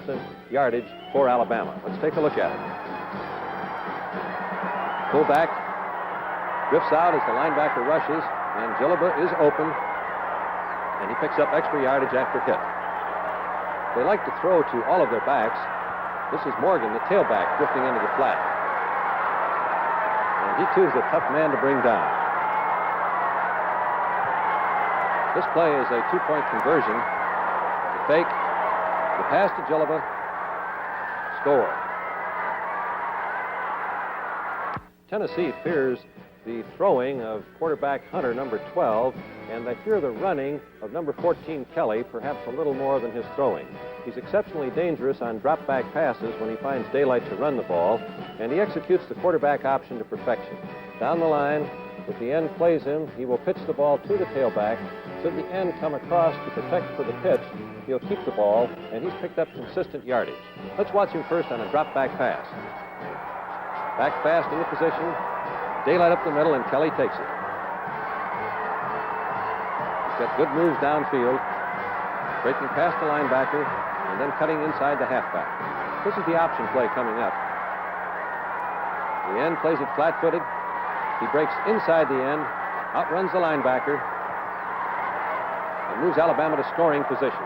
consistent yardage for Alabama. Let's take a look at it. Pull back, drifts out as the linebacker rushes, and Gillaba is open, and he picks up extra yardage after hit. They like to throw to all of their backs. This is Morgan, the tailback, drifting into the flat. And he, too, is a tough man to bring down. This play is a two-point conversion. The fake, the pass to Gillaba, score. Tennessee fears the throwing of quarterback Hunter, number 12, and they fear the running of number 14, Kelly, perhaps a little more than his throwing. He's exceptionally dangerous on drop-back passes when he finds daylight to run the ball, and he executes the quarterback option to perfection. Down the line, if the end plays him, he will pitch the ball to the tailback. Should the end come across to protect for the pitch, he'll keep the ball, and he's picked up consistent yardage. Let's watch him first on a drop-back pass. Back fast into position, daylight up the middle, and Kelly takes it. He's got good moves downfield, breaking past the linebacker, and then cutting inside the halfback. This is the option play coming up. The end plays it flat-footed. He breaks inside the end, outruns the linebacker, and moves Alabama to scoring position.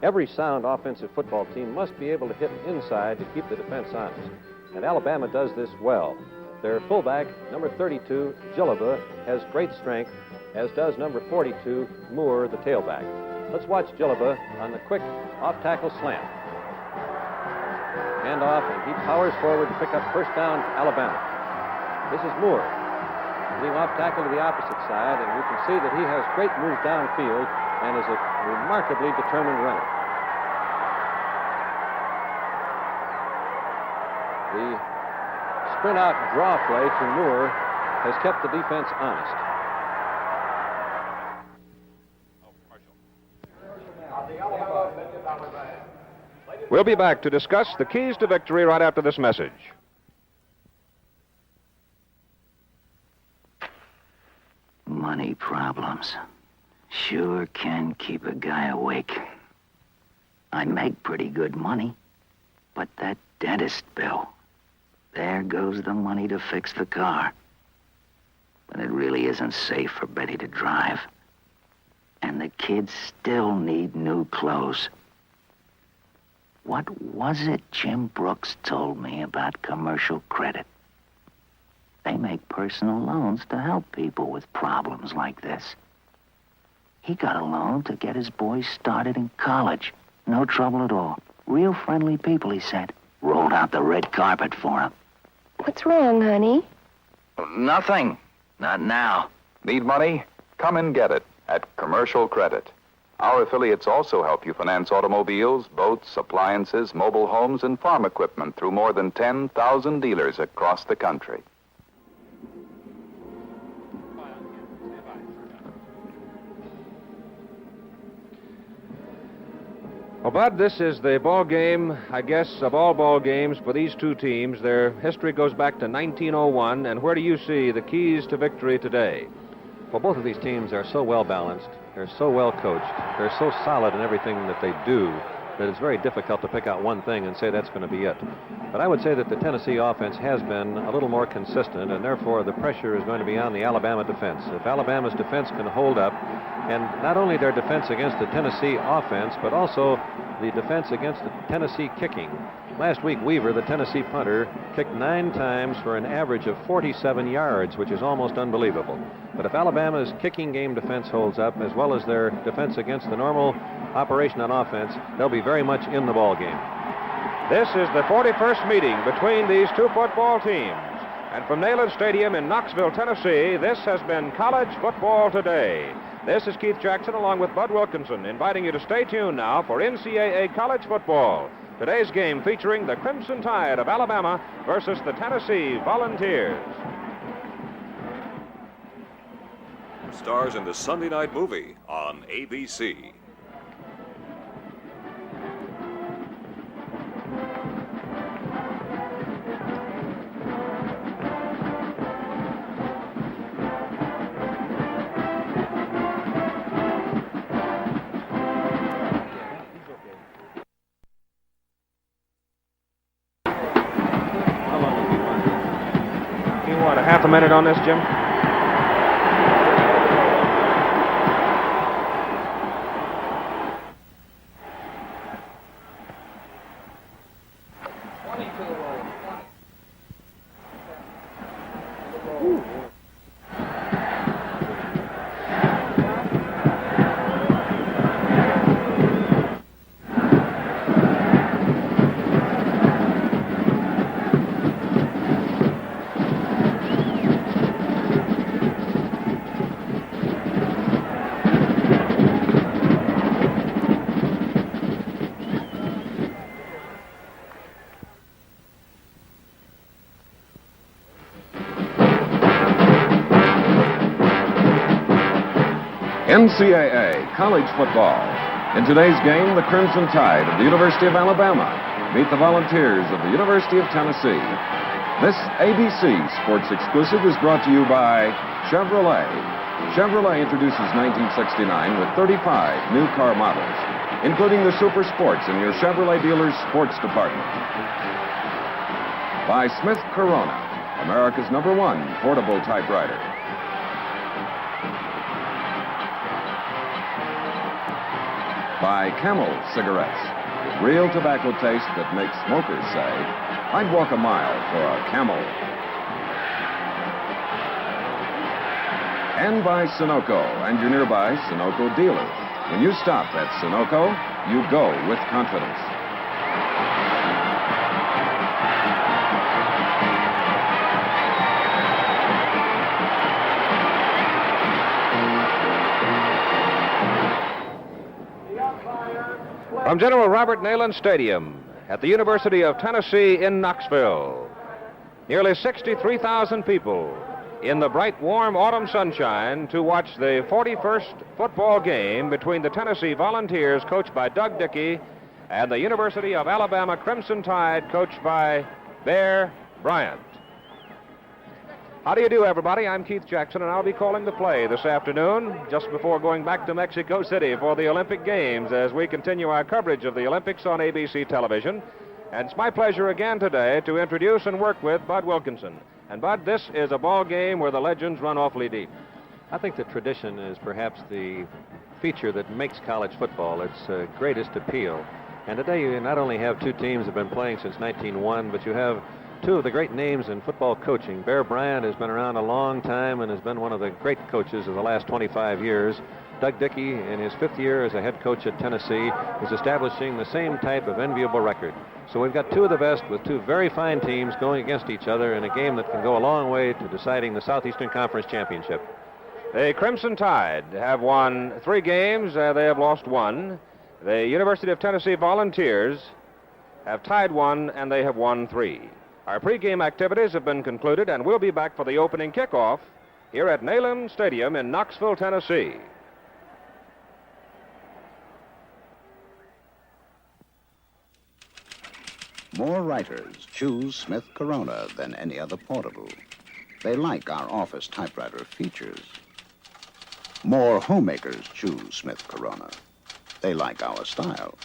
Every sound offensive football team must be able to hit inside to keep the defense honest, and Alabama does this well. Their fullback, number 32, Gillaba, has great strength, as does number 42, Moore, the tailback. Let's watch Gillaba on the quick off-tackle slant. Hand off, and he powers forward to pick up first down for Alabama. This is Moore, leading off-tackle to the opposite side, and you can see that he has great moves downfield and is a remarkably determined runner. The sprint out draw play to Moore has kept the defense honest. We'll be back to discuss the keys to victory right after this message. Money problems sure can keep a guy awake. I make pretty good money, but that dentist bill, there goes the money to fix the car. But it really isn't safe for Betty to drive. And the kids still need new clothes. What was it Jim Brooks told me about commercial credit? They make personal loans to help people with problems like this. He got a loan to get his boys started in college. No trouble at all. Real friendly people, he said. Rolled out the red carpet for him. What's wrong, honey? Nothing. Not now. Need money? Come and get it at Commercial Credit. Our affiliates also help you finance automobiles, boats, appliances, mobile homes, and farm equipment through more than 10,000 dealers across the country. Well, Bud, this is the ball game, I guess, of all ball games for these two teams. Their history goes back to 1901, and where do you see the keys to victory today? Well, both of these teams are so well balanced, they're so well coached, they're so solid in everything that they do that it's very difficult to pick out one thing and say that's going to be it. But I would say that the Tennessee offense has been a little more consistent, and therefore the pressure is going to be on the Alabama defense. If Alabama's defense can hold up, and not only their defense against the Tennessee offense, but also the defense against the Tennessee kicking. Last week, Weaver, the Tennessee punter, kicked 9 times for an average of 47 yards, which is almost unbelievable. But if Alabama's kicking game defense holds up, as well as their defense against the normal operation on offense, they'll be very much in the ball game. This is the 41st meeting between these two football teams. And from Neyland Stadium in Knoxville, Tennessee, this has been College Football Today. This is Keith Jackson along with Bud Wilkinson, inviting you to stay tuned now for NCAA college football. Today's game featuring the Crimson Tide of Alabama versus the Tennessee Volunteers. Stars in the Sunday night movie on ABC. half a minute on this, Jim? NCAA college football. In today's game, the Crimson Tide of the University of Alabama meet the Volunteers of the University of Tennessee. This ABC Sports Exclusive is brought to you by Chevrolet. Chevrolet introduces 1969 with 35 new car models, including the Super Sports in your Chevrolet dealer's sports department. By Smith Corona, America's #1 portable typewriter. By Camel cigarettes, with real tobacco taste that makes smokers say, I'd walk a mile for a Camel. And by Sunoco and your nearby Sunoco dealer. When you stop at Sunoco, you go with confidence. From General Robert Neyland Stadium at the University of Tennessee in Knoxville, nearly 63,000 people in the bright, warm autumn sunshine to watch the 41st football game between the Tennessee Volunteers, coached by Doug Dickey, and the University of Alabama Crimson Tide, coached by Bear Bryant. How do you do, everybody? I'm Keith Jackson, and I'll be calling the play this afternoon, just before going back to Mexico City for the Olympic Games, as we continue our coverage of the Olympics on ABC television. And it's my pleasure again today to introduce and work with Bud Wilkinson. And, Bud, this is a ball game where the legends run awfully deep. I think that tradition is perhaps the feature that makes college football its greatest appeal. And today you not only have two teams that have been playing since 1901, but you have two of the great names in football coaching. Bear Bryant has been around a long time and has been one of the great coaches of the last 25 years. Doug Dickey, in his 5th year as a head coach at Tennessee, is establishing the same type of enviable record. So we've got two of the best with two very fine teams going against each other in a game that can go a long way to deciding the Southeastern Conference Championship. The Crimson Tide have won 3 games. They have lost 1. The University of Tennessee Volunteers have tied 1, and they have won 3. Our pregame activities have been concluded, and we'll be back for the opening kickoff here at Neyland Stadium in Knoxville, Tennessee. More writers choose Smith Corona than any other portable. They like our office typewriter features. More homemakers choose Smith Corona. They like our style.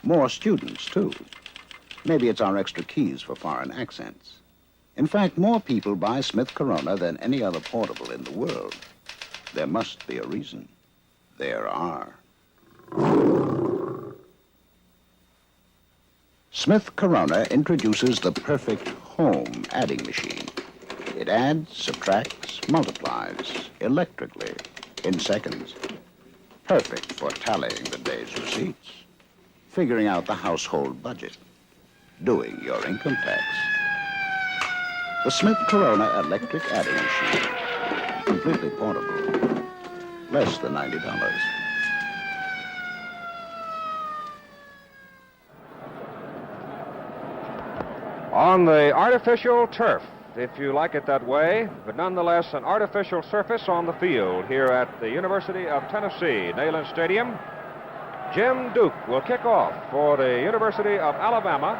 More students, too. Maybe it's our extra keys for foreign accents. In fact, more people buy Smith Corona than any other portable in the world. There must be a reason. There are. Smith Corona introduces the perfect home adding machine. It adds, subtracts, multiplies electrically in seconds. Perfect for tallying the day's receipts, figuring out the household budget, doing your income tax. The Smith Corona electric adding machine, completely portable, less than $90. On the artificial turf, if you like it that way, but nonetheless an artificial surface on the field here at the University of Tennessee, Neyland Stadium, Jim Duke will kick off for the University of Alabama,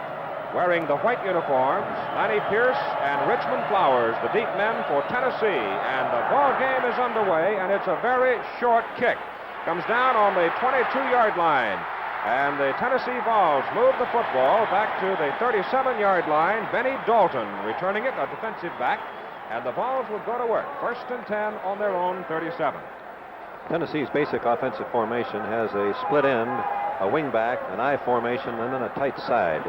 wearing the white uniforms, Lanny Pierce and Richmond Flowers, the deep men for Tennessee. And the ball game is underway, and it's a very short kick. Comes down on the 22-yard line. And the Tennessee Vols move the football back to the 37-yard line. Benny Dalton returning it, a defensive back. and the Vols will go to work. 1st and 10 on their own 37. Tennessee's basic offensive formation has a split end, a wingback, an I formation, and then a tight side.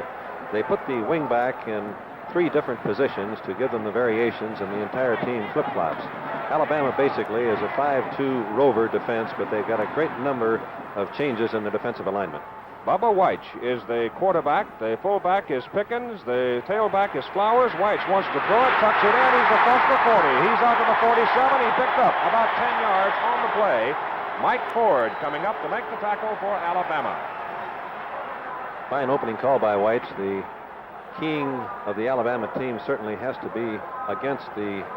They put the wingback in 3 different positions to give them the variations, and the entire team flip-flops. Alabama basically is a 5-2 rover defense, but they've got a great number of changes in the defensive alignment. Bubba White is the quarterback. The fullback is Pickens. The tailback is Flowers. White wants to throw it, tucks it in. He's across the 40. He's out to the 47. He picked up about 10 yards on the play. Mike Ford coming up to make the tackle for Alabama. Fine opening call by White. The keying of the Alabama team certainly has to be against the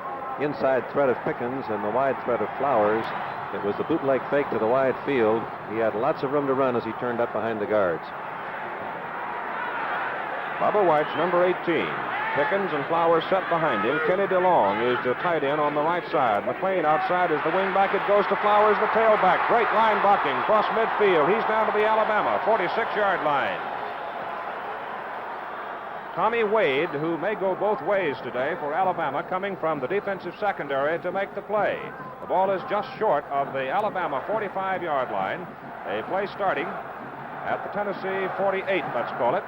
inside threat of Pickens and the wide threat of Flowers. It was the bootleg fake to the wide field. He had lots of room to run as he turned up behind the guards. Bubba White's number 18. Pickens and Flowers set behind him. Kenny DeLong is the tight end on the right side. McLean outside is the wingback. It goes to Flowers, the tailback. Great line blocking. Cross midfield. He's down to the Alabama 46-yard line. Tommy Wade, who may go both ways today for Alabama, coming from the defensive secondary to make the play. The ball is just short of the Alabama 45-yard line. A play starting at the Tennessee 48, let's call it.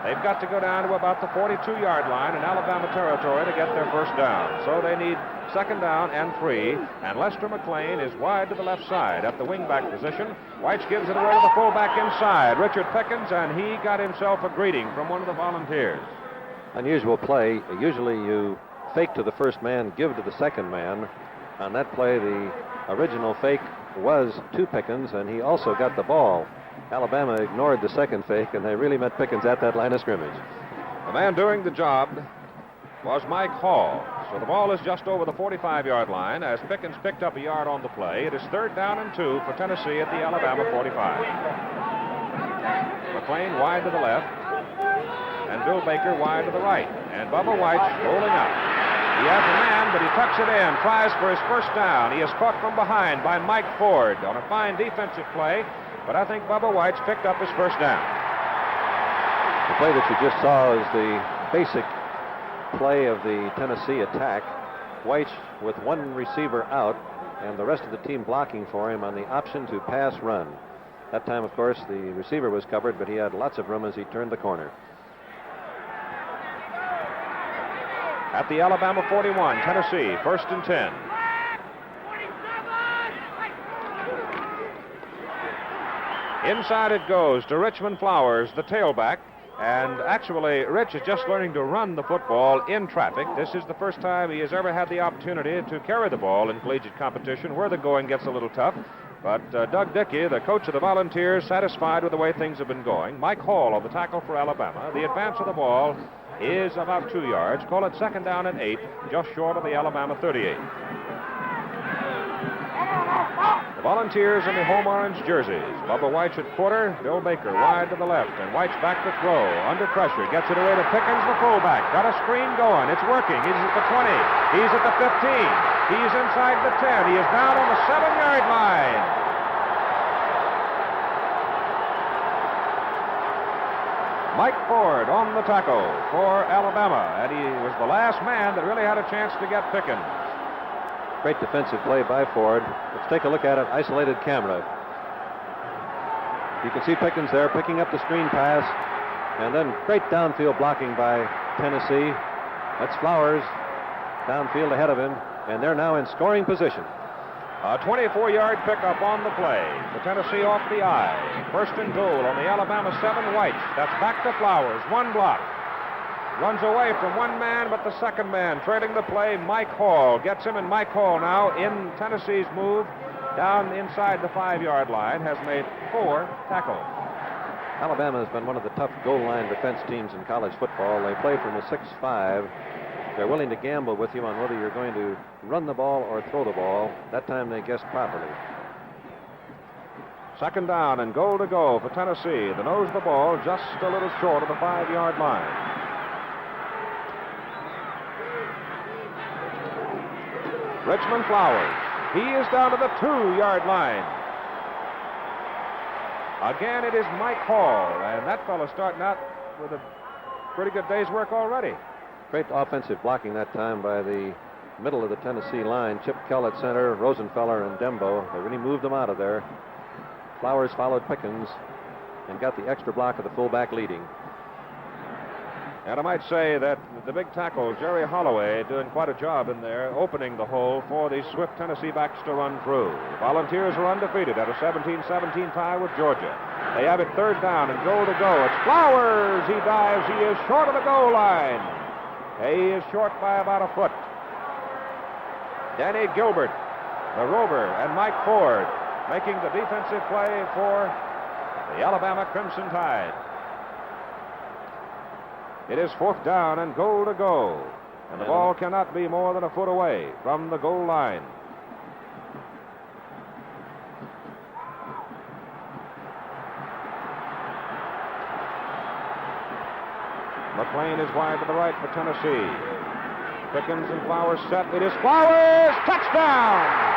They've got to go down to about the 42-yard line in Alabama territory to get their first down. So they need 2nd down and 3, and Lester McLean is wide to the left side at the wingback position. White gives it away to the fullback inside, Richard Pickens, and he got himself a greeting from one of the Volunteers. Unusual play. Usually you fake to the first man, give to the second man. On that play, the original fake was to Pickens, and he also got the ball. Alabama ignored the second fake, and they really met Pickens at that line of scrimmage. The man doing the job was Mike Hall. So the ball is just over the 45-yard line as Pickens picked up a yard on the play. It is 3rd down and 2 for Tennessee at the Alabama 45. McLean wide to the left, and Bill Baker wide to the right. And Bubba White rolling up. He has a man, but he tucks it in, tries for his first down. He is caught from behind by Mike Ford on a fine defensive play, but I think Bubba White's picked up his first down. The play that you just saw is the basic play of the Tennessee attack. White with one receiver out and the rest of the team blocking for him on the option to pass run. That time, of course, the receiver was covered, but he had lots of room as he turned the corner. At the Alabama 41, Tennessee, 1st and 10. Inside it goes to Richmond Flowers, the tailback. And actually, Rich is just learning to run the football in traffic. This is the first time he has ever had the opportunity to carry the ball in collegiate competition, where the going gets a little tough. But Doug Dickey, the coach of the Volunteers, satisfied with the way things have been going. Mike Hall on the tackle for Alabama. The advance of the ball is about 2 yards. Call it 2nd down and 8, just short of the Alabama 38. The Volunteers in the home orange jerseys. Bubba White at quarter, Bill Baker wide to the left, and White's back to throw. Under pressure, gets it away to Pickens, the fullback. Got a screen going. It's working. He's at the 20. He's at the 15. He's inside the 10. He is down on the 7-yard line. Mike Ford on the tackle for Alabama, and he was the last man that really had a chance to get Pickens. Great defensive play by Ford. Let's take a look at it. Isolated camera. You can see Pickens there picking up the screen pass, and then great downfield blocking by Tennessee. That's Flowers downfield ahead of him, and they're now in scoring position. A 24-yard pickup on the play. The Tennessee off the I. 1st and goal on the Alabama 7. White. That's back to Flowers. One block. Runs away from one man, but the second man trailing the play, Mike Hall. Gets him, and Mike Hall now in Tennessee's move down inside the 5-yard line has made 4 tackles. Alabama has been one of the tough goal line defense teams in college football. They play from the 6-5. They're willing to gamble with you on whether you're going to run the ball or throw the ball. That time they guessed properly. 2nd down and goal to go for Tennessee. The nose of the ball just a little short of the 5-yard line. Richmond Flowers. He is down to the 2-yard line. Again, it is Mike Hall, and that fellow starting out with a pretty good day's work already. Great offensive blocking that time by the middle of the Tennessee line. Chip Kell at center, Rosenfeller and Dembo. They really moved them out of there. Flowers followed Pickens and got the extra block of the fullback leading. And I might say that the big tackle, Jerry Holloway, doing quite a job in there, opening the hole for these swift Tennessee backs to run through. Volunteers are undefeated at a 17-17 tie with Georgia. They have it third down and goal to go. It's Flowers. He dives. He is short of the goal line. He is short by about a foot. Danny Gilbert, the Rover, and Mike Ford making the defensive play for the Alabama Crimson Tide. It is fourth down and goal to go. And the ball cannot be more than a foot away from the goal line. McLean is wide to the right for Tennessee. Pickens and Flowers set. It is Flowers! Touchdown!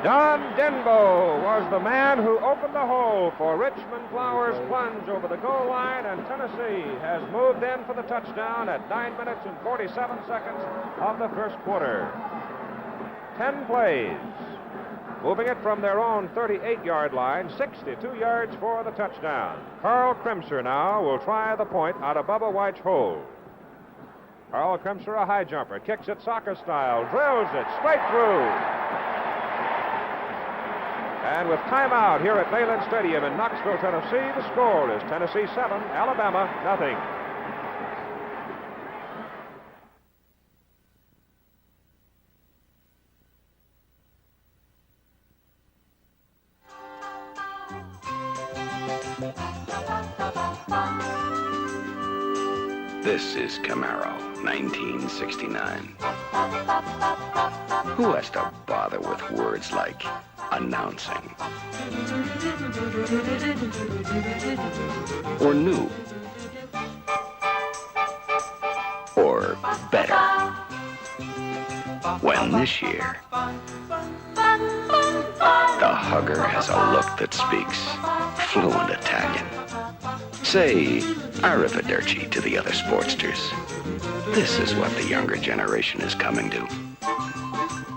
Don Denbo was the man who opened the hole for Richmond Flowers' plunge over the goal line, and Tennessee has moved in for the touchdown at 9 minutes and 47 seconds of the first quarter. 10 plays, moving it from their own 38-yard line, 62 yards for the touchdown. Carl Kremser now will try the point out of Bubba White's hole. Carl Kremser, a high jumper, kicks it soccer style, drills it straight through. And with timeout here at Neyland Stadium in Knoxville, Tennessee, the score is Tennessee 7, Alabama nothing. This is Camaro, 1969. Who has to bother with words like announcing? Or new? Or better? When this year, the Hugger has a look that speaks fluent Italian. Say arrivederci to the other sportsters. This is what the younger generation is coming to.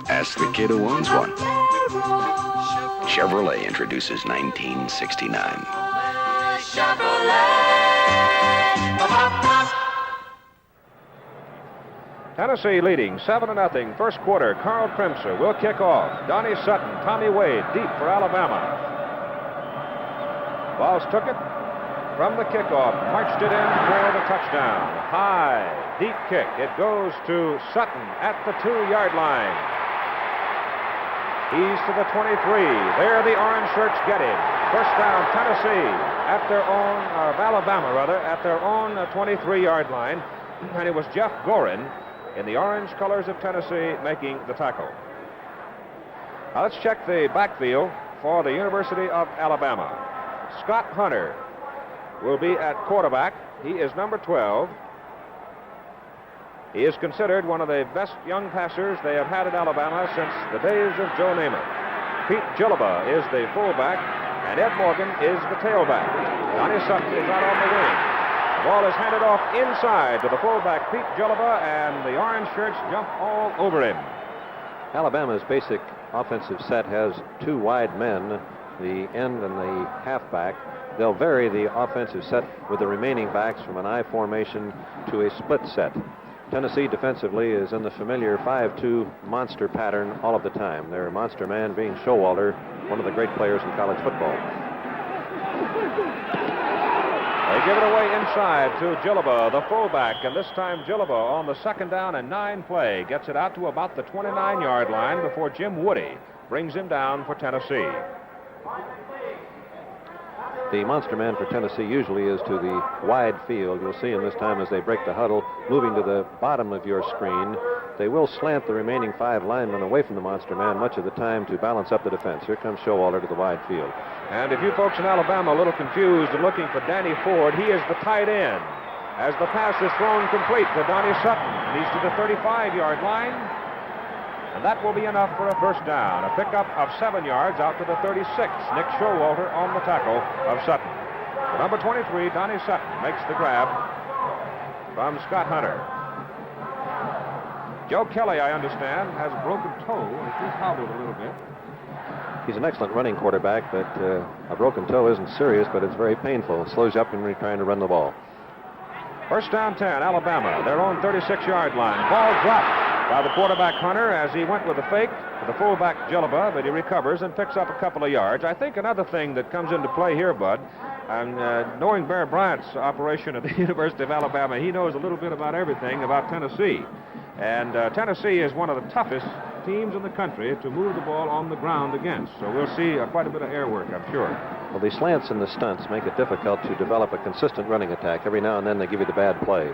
Ask the kid who owns one. Chevrolet introduces 1969. Tennessee leading 7-0, first quarter. Carl Kremser will kick off. Donnie Sutton, Tommy Wade, deep for Alabama. Walsh took it from the kickoff, marched it in for the touchdown. High, deep kick. It goes to Sutton at the 2-yard line. He's to the 23. There the orange shirts get him. First down, Tennessee at their own, Alabama rather, at their own 23-yard line. And it was Jeff Gorin in the orange colors of Tennessee making the tackle. Now let's check the backfield for the University of Alabama. Scott Hunter will be at quarterback. He is number 12. He is considered one of the best young passers they have had at Alabama since the days of Joe Namath. Pete Gilliba is the fullback, and Ed Morgan is the tailback. Donnie Sutton is out on the wing. The ball is handed off inside to the fullback, Pete Gilliba, and the orange shirts jump all over him. Alabama's basic offensive set has two wide men, the end and the halfback. They'll vary the offensive set with the remaining backs from an I formation to a split set. Tennessee defensively is in the familiar 5-2 monster pattern all of the time. Their monster man being Showalter, one of the great players in college football. They give it away inside to Gilliba, the fullback, and this time Gilliba on the 2nd down and 9 play gets it out to about the 29-yard line before Jim Woody brings him down for Tennessee. The monster man for Tennessee usually is to the wide field. You'll see him this time as they break the huddle, moving to the bottom of your screen. They will slant the remaining 5 linemen away from the monster man much of the time to balance up the defense. Here comes Showalter to the wide field. And if you folks in Alabama are a little confused and looking for Danny Ford, he is the tight end. As the pass is thrown complete to Donnie Sutton. He's to the 35-yard line. And that will be enough for a first down. A pickup of 7 yards out to the 36. Nick Showalter on the tackle of Sutton. The number 23, Donnie Sutton, makes the grab from Scott Hunter. Joe Kelly, I understand, has a broken toe. He's hobbled a little bit. He's an excellent running quarterback, but a broken toe isn't serious, but it's very painful. It slows you up when you're trying to run the ball. First down 10, Alabama. Their own 36-yard line. Ball dropped by the quarterback Hunter as he went with a fake to the fullback Jellaba, but he recovers and picks up a couple of yards. I think another thing that comes into play here, Bud, and knowing Bear Bryant's operation at the University of Alabama, he knows a little bit about everything about Tennessee. And Tennessee is one of the toughest teams in the country to move the ball on the ground against. So we'll see quite a bit of air work, I'm sure. Well, the slants and the stunts make it difficult to develop a consistent running attack. Every now and then they give you the bad play.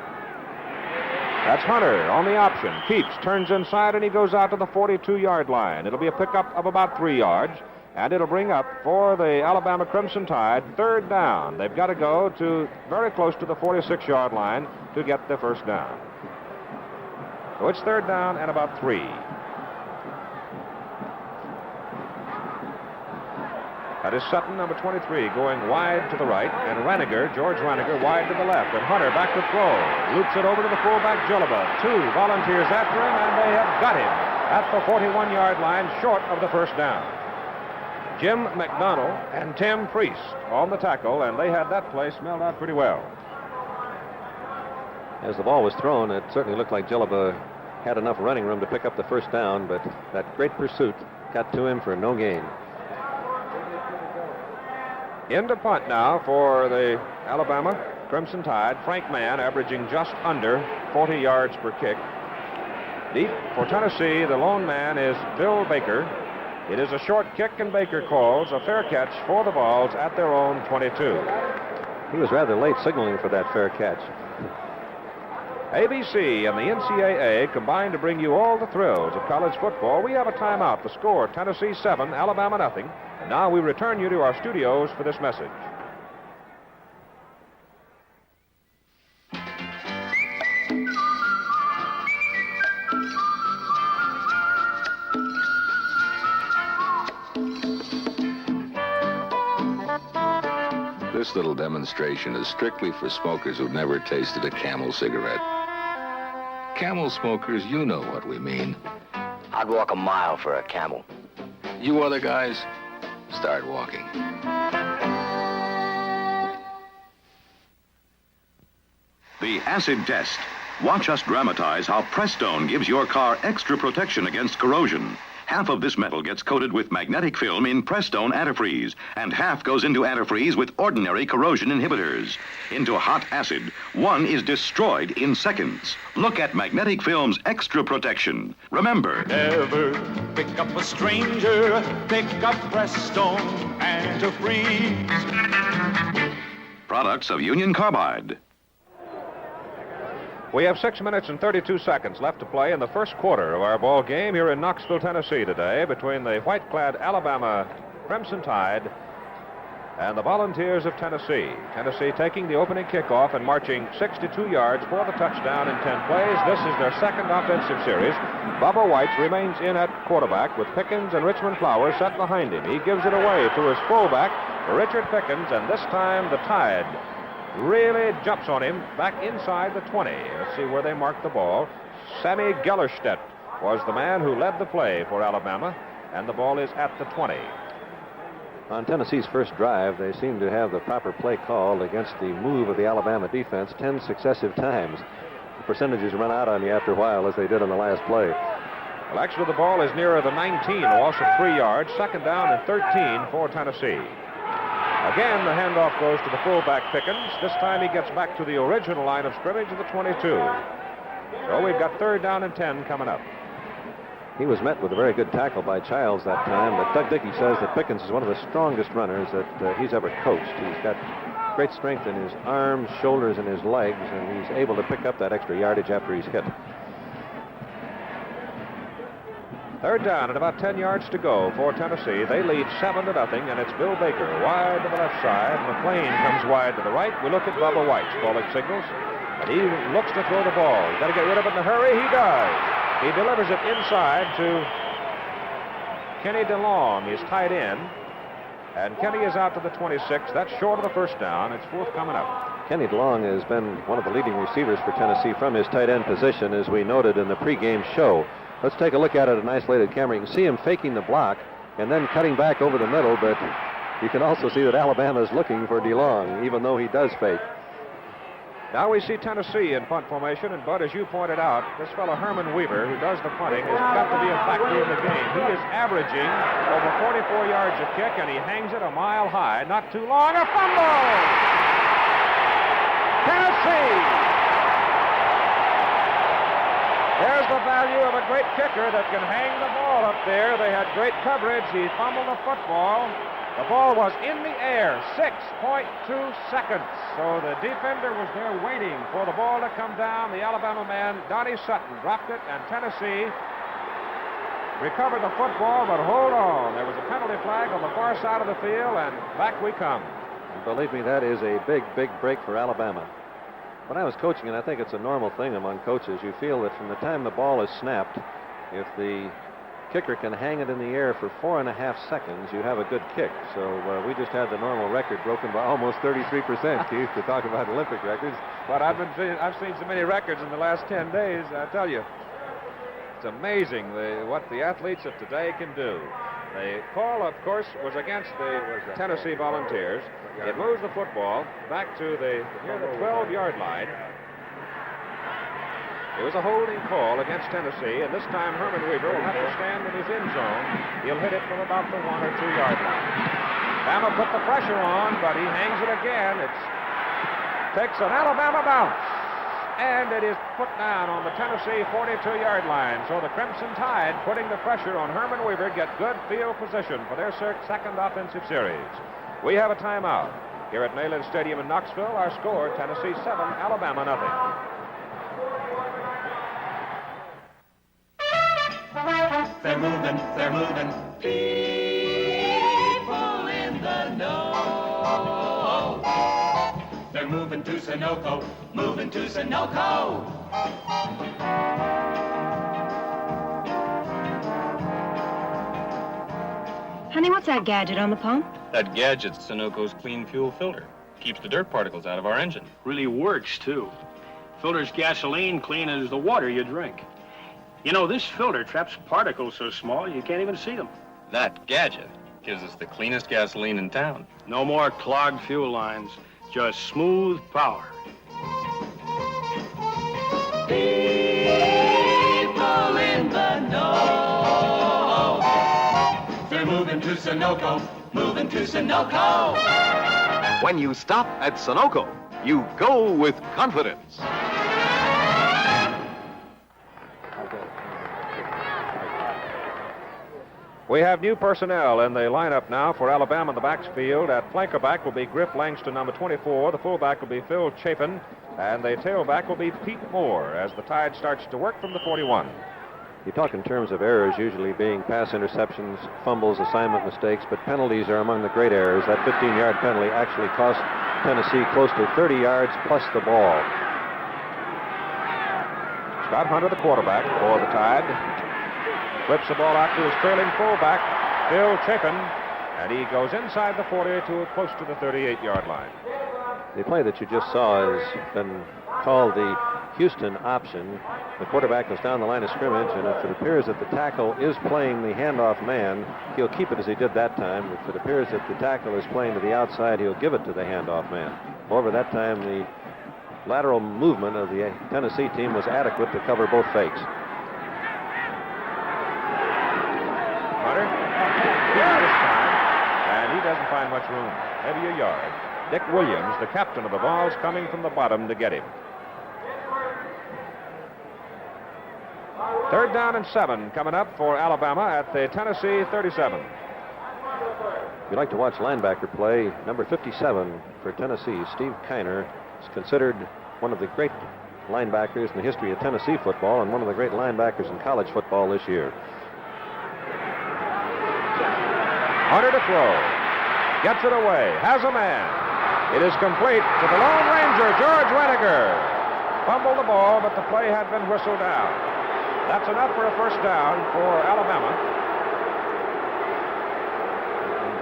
That's Hunter on the option. Keeps, turns inside, and he goes out to the 42-yard line. It'll be a pickup of about 3 yards, and it'll bring up for the Alabama Crimson Tide third down. They've got to go to very close to the 46-yard line to get the first down. So it's third down and about 3. That is Sutton, number 23, going wide to the right, and George Raniger, wide to the left, and Hunter back to throw. Loops it over to the fullback, Jellaba. 2 volunteers after him, and they have got him at the 41-yard line, short of the first down. Jim McDonald and Tim Priest on the tackle, and they had that play smelled out pretty well. As the ball was thrown, it certainly looked like Jellaba had enough running room to pick up the first down, but that great pursuit got to him for no gain. Into punt now for the Alabama Crimson Tide. Frank Mann averaging just under 40 yards per kick. Deep for Tennessee, the lone man is Bill Baker. It is a short kick, and Baker calls a fair catch for the Vols at their own 22. He was rather late signaling for that fair catch. ABC and the NCAA combine to bring you all the thrills of college football. We have a timeout. The score, Tennessee 7, Alabama nothing. And now we return you to our studios for this message. This little demonstration is strictly for smokers who've never tasted a Camel cigarette. Camel smokers, you know what we mean. I'd walk a mile for a Camel. You other guys, start walking. The acid test. Watch us dramatize how Prestone gives your car extra protection against corrosion. Half of this metal gets coated with magnetic film in Prestone antifreeze, and half goes into antifreeze with ordinary corrosion inhibitors. Into hot acid, one is destroyed in seconds. Look at magnetic film's extra protection. Remember, never pick up a stranger, pick up Prestone antifreeze. Products of Union Carbide. We have 6 minutes and 32 seconds left to play in the first quarter of our ball game here in Knoxville, Tennessee today between the white-clad Alabama Crimson Tide and the Volunteers of Tennessee. Tennessee taking the opening kickoff and marching 62 yards for the touchdown in 10 plays. This is their second offensive series. Bubba Whites remains in at quarterback with Pickens and Richmond Flowers set behind him. He gives it away to his fullback, Richard Pickens, and this time the Tide really jumps on him back inside the 20. Let's see where they mark the ball. Sammy Gellerstedt was the man who led the play for Alabama, and the ball is at the 20. On Tennessee's first drive, they seem to have the proper play called against the move of the Alabama defense 10 successive times. The percentages run out on you after a while, as they did on the last play. Well, actually, the ball is nearer the 19, a loss of 3 yards. Second down and 13 for Tennessee. Again, the handoff goes to the fullback Pickens. This time he gets back to the original line of scrimmage of the 22. So we've got third down and 10 coming up. He was met with a very good tackle by Childs that time, but Doug Dickey says that Pickens is one of the strongest runners that he's ever coached. He's got great strength in his arms, shoulders, and his legs, and he's able to pick up that extra yardage after he's hit. Third down and about 10 yards to go for Tennessee. They lead 7-0, and it's Bill Baker wide to the left side. McLean comes wide to the right. We look at Bubba White's calling signals, and he looks to throw the ball. He's got to get rid of it in a hurry. He does. He delivers it inside to Kenny DeLong, his tight end. And Kenny is out to the 26. That's short of the first down. It's fourth coming up. Kenny DeLong has been one of the leading receivers for Tennessee from his tight end position, as we noted in the pregame show. Let's take a look at it at an isolated camera. You can see him faking the block and then cutting back over the middle, but you can also see that Alabama is looking for DeLong, even though he does fake. Now we see Tennessee in punt formation, and Bud, as you pointed out, this fellow Herman Weaver, who does the punting, has got to be a factor in the game. He is averaging over 44 yards a kick, and he hangs it a mile high. Not too long, a fumble! Tennessee! There's the value of a great kicker that can hang the ball up there. They had great coverage. He fumbled the football. The ball was in the air, 6.2 seconds. So the defender was there waiting for the ball to come down. The Alabama man, Donnie Sutton, dropped it, and Tennessee recovered the football, but hold on. There was a penalty flag on the far side of the field, and back we come. Believe me, that is a big, big break for Alabama. When I was coaching, and I think it's a normal thing among coaches, you feel that from the time the ball is snapped, if the kicker can hang it in the air for 4.5 seconds, you have a good kick. So we just had the normal record broken by almost 33%, Keith, to talk about Olympic records. But I've seen so many records in the last 10 days, I tell you. It's amazing what the athletes of today can do. The call, of course, was against the Tennessee Volunteers. It moves the football back to the 12-yard line. It was a holding call against Tennessee, and this time Herman Weaver will have to stand in his end zone. He'll hit it from about the 1 or 2 yard line. Bama put the pressure on, but he hangs it again. It takes an Alabama bounce, and it is put down on the Tennessee 42-yard line. So the Crimson Tide, putting the pressure on Herman Weaver, get good field position for their second offensive series. We have a timeout here at Neyland Stadium in Knoxville. Our score, Tennessee 7, Alabama nothing. They're moving. People in the know. They're moving to Sunoco. Honey, what's that gadget on the pump? That gadget's Sunoco's clean fuel filter. Keeps the dirt particles out of our engine. Really works, too. Filters gasoline clean as the water you drink. You know, this filter traps particles so small you can't even see them. That gadget gives us the cleanest gasoline in town. No more clogged fuel lines, just smooth power. People in the know. They're moving to Sunoco. When you stop at Sunoco, you go with confidence. We have new personnel in the lineup now for Alabama in the backfield. At flanker back will be Griff Langston, number 24. The fullback will be Phil Chapin, and the tailback will be Pete Moore as the Tide starts to work from the 41. You talk in terms of errors usually being pass interceptions, fumbles, assignment mistakes, but penalties are among the great errors. That 15-yard penalty actually cost Tennessee close to 30 yards plus the ball. Scott Hunter, the quarterback for the Tide, flips the ball out to his trailing fullback, Phil Chapin, and he goes inside the 40 to close to the 38-yard line. The play that you just saw has been called the Houston option. The quarterback goes down the line of scrimmage, and if it appears that the tackle is playing the handoff man, he'll keep it as he did that time. If it appears that the tackle is playing to the outside, he'll give it to the handoff man. However, that time the lateral movement of the Tennessee team was adequate to cover both fakes. Hunter, here this time, and he doesn't find much room. Maybe a yard. Dick Williams, the captain of the Vols, coming from the bottom to get him. 3rd down and 7 coming up for Alabama at the Tennessee 37. If you like to watch linebacker play, number 57 for Tennessee, Steve Kiner, is considered one of the great linebackers in the history of Tennessee football and one of the great linebackers in college football this year. Hunter to throw. Gets it away. Has a man. It is complete to the Lone Ranger, George Reniger. Fumbled the ball, but the play had been whistled out. That's enough for a first down for Alabama.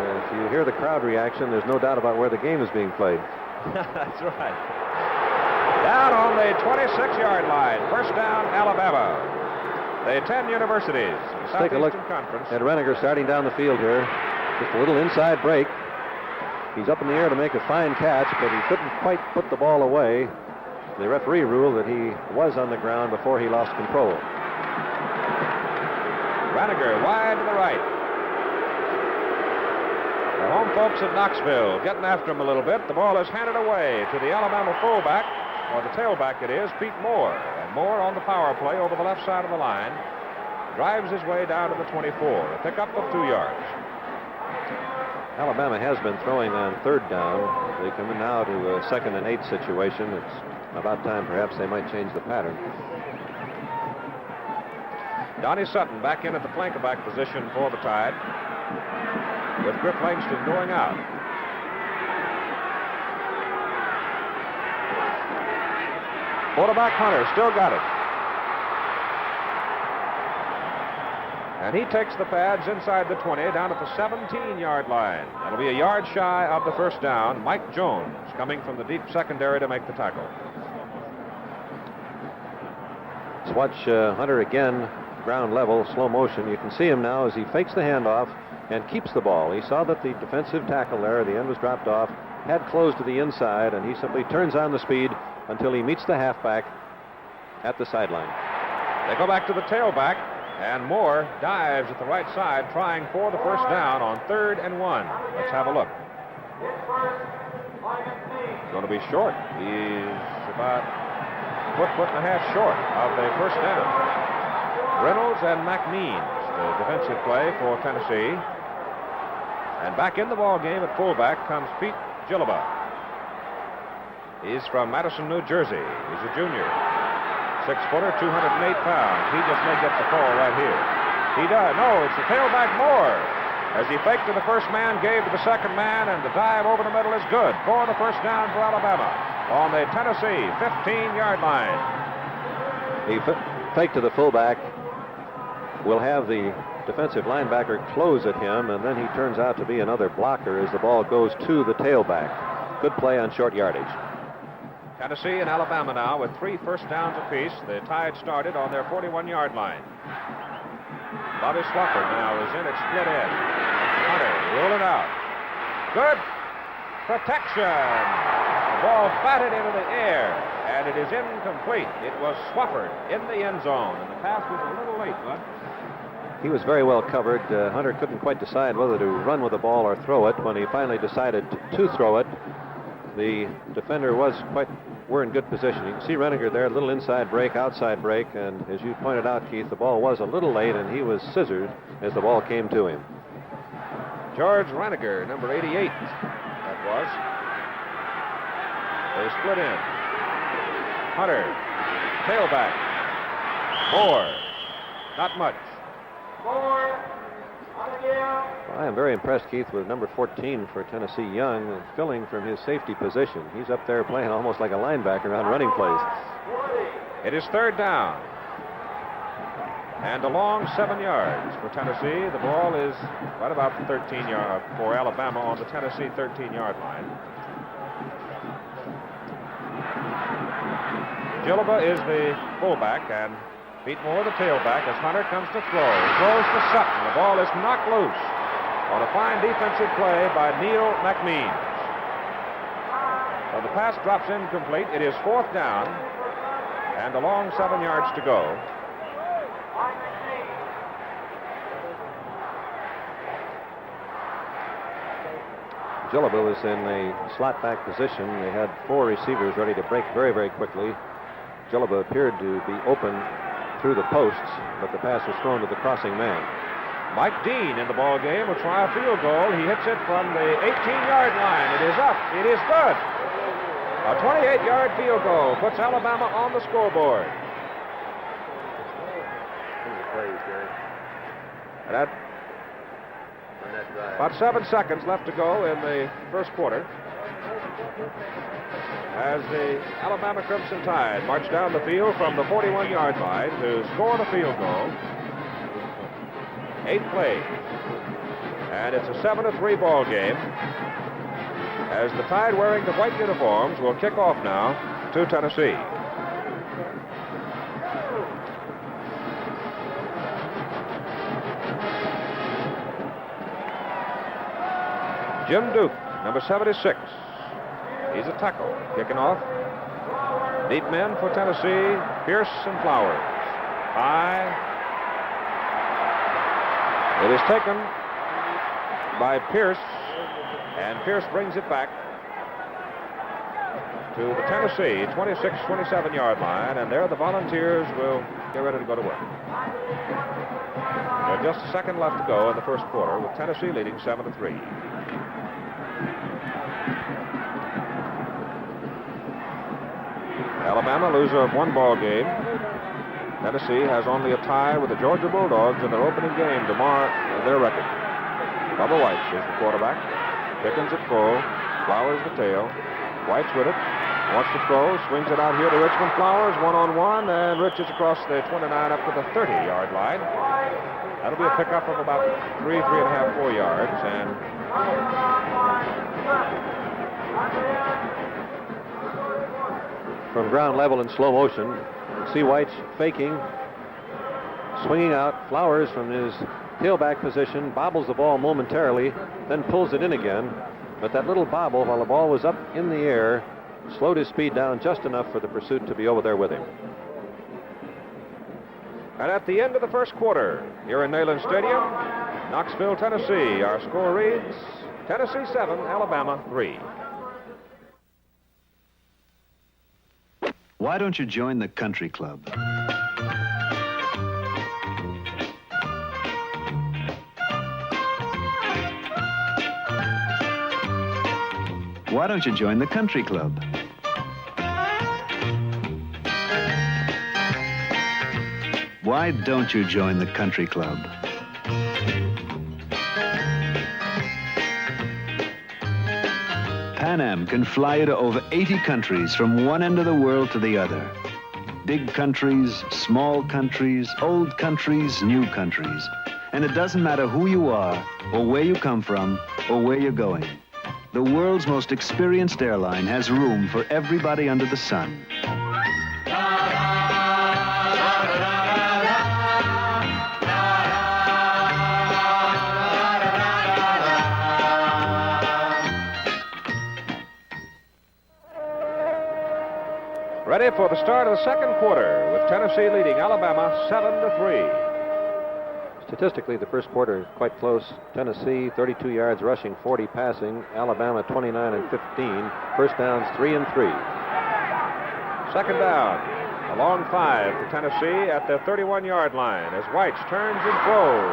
And if you hear the crowd reaction, there's no doubt about where the game is being played. That's right. Down on the 26-yard line. First down, Alabama. The 10 universities. Let's take a look Conference. at Reniger starting down the field here. Just a little inside break. He's up in the air to make a fine catch, but he couldn't quite put the ball away. The referee ruled that he was on the ground before he lost control. Reniger wide to the right. The home folks at Knoxville getting after him a little bit. The ball is handed away to the Alabama fullback, or the tailback it is, Pete Moore. And Moore on the power play over the left side of the line. Drives his way down to the 24. A pickup of 2 yards. Alabama has been throwing on third down. They come in now to a 2nd and 8 situation. It's about time perhaps they might change the pattern. Donnie Sutton back in at the flanker-back position for the Tide, with Griff Langston going out. Quarterback Hunter still got it. And he takes the pads inside the 20, down at the 17-yard line. That'll be a yard shy of the first down. Mike Jones coming from the deep secondary to make the tackle. Let's watch Hunter again, ground level, slow motion. You can see him now as he fakes the handoff and keeps the ball. He saw that the defensive tackle there, the end was dropped off, had closed to the inside, and he simply turns on the speed until he meets the halfback at the sideline. They go back to the tailback, and Moore dives at the right side, trying for the first down on 3rd and 1. Let's have a look. Going to be short. He's about foot and a half short of the first down. Reynolds and McNeans, the defensive play for Tennessee. And back in the ball game at fullback comes Pete Gilliba. He's from Madison, New Jersey. He's a junior. 6-footer, 208 pounds. He just may get the call right here. He does. No, it's the tailback Moore. As he faked to the first man, gave to the second man, and the dive over the middle is good for the first down for Alabama on the Tennessee 15-yard line. He faked to the fullback. Will have the defensive linebacker close at him, and then he turns out to be another blocker as the ball goes to the tailback. Good play on short yardage. Tennessee and Alabama now with 3 first downs apiece. The Tide started on their 41-yard line. Bobby Slucker now is in at split end. Hunter rolling out. Good protection. The ball batted into the air, and it is incomplete. It was Swafford in the end zone, and the pass was a little late, Bud. He was very well covered. Hunter couldn't quite decide whether to run with the ball or throw it. When he finally decided to throw it, the defender were in good position. You can see Reniger there, a little inside break, outside break, and as you pointed out, Keith, the ball was a little late, and he was scissored as the ball came to him. George Reniger, number 88, that was. They split in. Hunter, tailback. Moore, not much. Well, I am very impressed, Keith, with number 14 for Tennessee, Young, filling from his safety position. He's up there playing almost like a linebacker on running plays. It is 3rd down. And a long 7 yards for Tennessee. The ball is right about the 13-yard for Alabama on the Tennessee 13-yard line. Gilliba is the fullback, and Pete Moore, the tailback, as Hunter comes to throw. Throws to Sutton. The ball is knocked loose on a fine defensive play by Neil McNeans. So the pass drops incomplete. It is 4th down and a long 7 yards to go. Gilliba was in a slot back position. They had 4 receivers ready to break very, very quickly. Gilliba appeared to be open through the posts, but the pass was thrown to the crossing man. Mike Dean in the ball game will try a field goal. He hits it from the 18-yard line. It is up. It is good. A 28-yard field goal puts Alabama on the scoreboard. About 7 seconds left to go in the first quarter. as the Alabama Crimson Tide march down the field from the 41-yard line to score the field goal. 8 plays. And it's a 7-3 ball game as the Tide wearing the white uniforms will kick off now to Tennessee. Jim Duke, number 76. He's a tackle. Kicking off. Deep men for Tennessee, Pierce and Flowers. High. It is taken by Pierce, and Pierce brings it back to the Tennessee 26, 27-yard line, and there the Volunteers will get ready to go to work. There's just a second left to go in the first quarter, with Tennessee leading 7-3. Alabama loser of 1 ball game. Tennessee has only a tie with the Georgia Bulldogs in their opening game to mar their record. Bubba White is the quarterback. Pickens at full. Flowers the tail. White's with it. Wants to throw. Swings it out here to Richmond. Flowers one-on-one, and Rich is across the 29 up to the 30-yard line. That'll be a pickup of about 3 and a half, 4 yards, and from ground level in slow motion, you see White's faking, swinging out. Flowers from his tailback position bobbles the ball momentarily, then pulls it in again. But that little bobble while the ball was up in the air slowed his speed down just enough for the pursuit to be over there with him. And at the end of the first quarter, here in Neyland Stadium, Knoxville, Tennessee, our score reads Tennessee 7, Alabama 3. Why don't you join the country club? Why don't you join the country club? Why don't you join the country club? Pan Am can fly you to over 80 countries from one end of the world to the other. Big countries, small countries, old countries, new countries. And it doesn't matter who you are, or where you come from, or where you're going. The world's most experienced airline has room for everybody under the sun. Ready for the start of the second quarter, with Tennessee leading Alabama 7-3. Statistically, the first quarter is quite close. Tennessee 32 yards rushing, 40 passing. Alabama 29 and 15. First downs 3 and 3. Second down, a long 5 for Tennessee at the 31-yard line as White turns and throws.